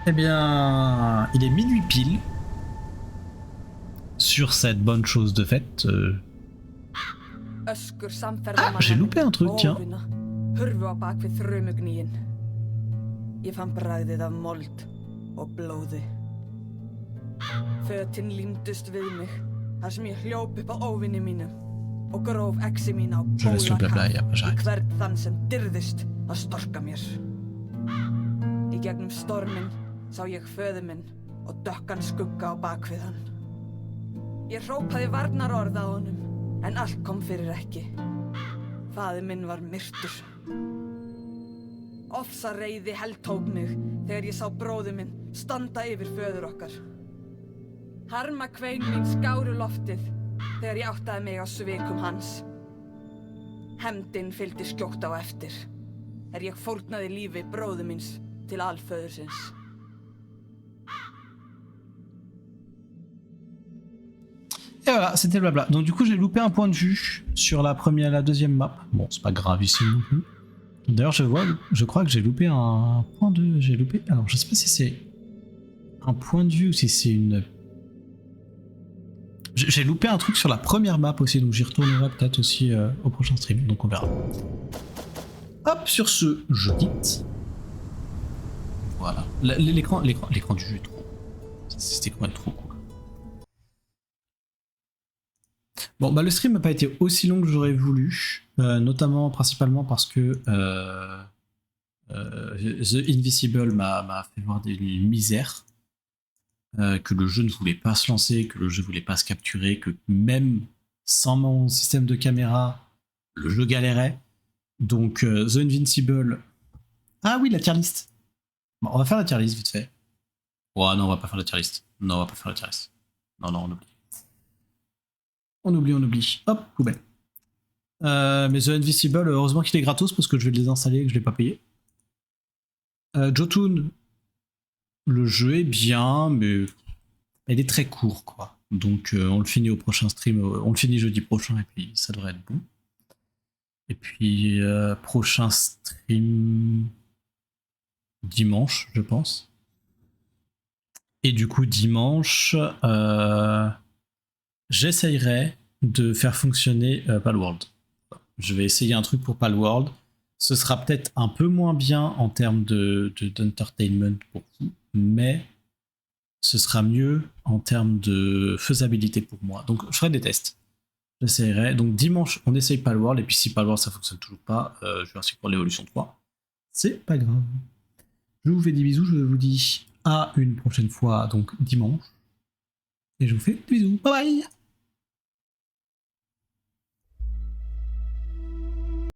Eh bien, il est minuit pile. Sur cette bonne chose de fête. Ah, j'ai loupé un truc, tiens. Hurfu á bak við þrumugnýin. Ég fann bragðið af mold og blóði. Fötin límdust við mig þar sem ég hljóp upp á óvini mínum og gróf exi mín á bólakaf í hvern þann sem dirðist að storka mér. Í gegnum storminn sá ég föður minn og dökkan skugga á bak við hann. Ég hrópaði varnarorð að honum en allt kom fyrir ekki. Faðir minn var myrtur. Ofsareiði heltók mig þegar ég sá bróður minn standa yfir föður okkar. Harmakvein mín skáru loftið þegar ég áttaði mig á svikum hans. Hefndin fylgdi skjótt á eftir þegar ég fórnaði lífi bróður míns til alföðursins. Et voilà, c'était le blabla. Donc du coup j'ai loupé un point de vue sur la deuxième map. Bon, c'est pas grave ici non plus. D'ailleurs je crois que j'ai loupé un point de... J'ai loupé... Alors je sais pas si c'est un point de vue ou si c'est une... J'ai loupé un truc sur la première map aussi, donc j'y retournerai peut-être aussi au prochain stream, donc on verra. Hop, sur ce, je quitte. Voilà. L'écran du jeu est trop... Cet écran est trop cool. Bon, bah le stream n'a pas été aussi long que j'aurais voulu, notamment principalement parce que The Invisible m'a fait voir des misères, que le jeu ne voulait pas se lancer, que le jeu ne voulait pas se capturer, que même sans mon système de caméra, le jeu galérait. Donc The Invincible... Ah oui, la tier list. Bon, on va faire la tier list vite fait. Oh non, on va pas faire la tier list. Non, on va pas faire la tier list. Non, on oublie. On oublie. Hop, poubelle. Mais The Invisible, heureusement qu'il est gratos parce que je vais le désinstaller et que je ne l'ai pas payé. Jotun, le jeu est bien, mais il est très court, quoi. Donc on le finit au prochain stream, on le finit jeudi prochain et puis ça devrait être bon. Et puis prochain stream dimanche, je pense. Et du coup dimanche... j'essayerai de faire fonctionner Palworld. Je vais essayer un truc pour Palworld. Ce sera peut-être un peu moins bien en termes d'entertainment pour vous, mais ce sera mieux en termes de faisabilité pour moi. Donc je ferai des tests. J'essayerai. Donc dimanche, on essaye Palworld, et puis si Palworld ça fonctionne toujours pas, je vais ainsi pour l'évolution 3. C'est pas grave. Je vous fais des bisous, je vous dis à une prochaine fois, donc dimanche. Et je vous fais des bisous. Bye bye!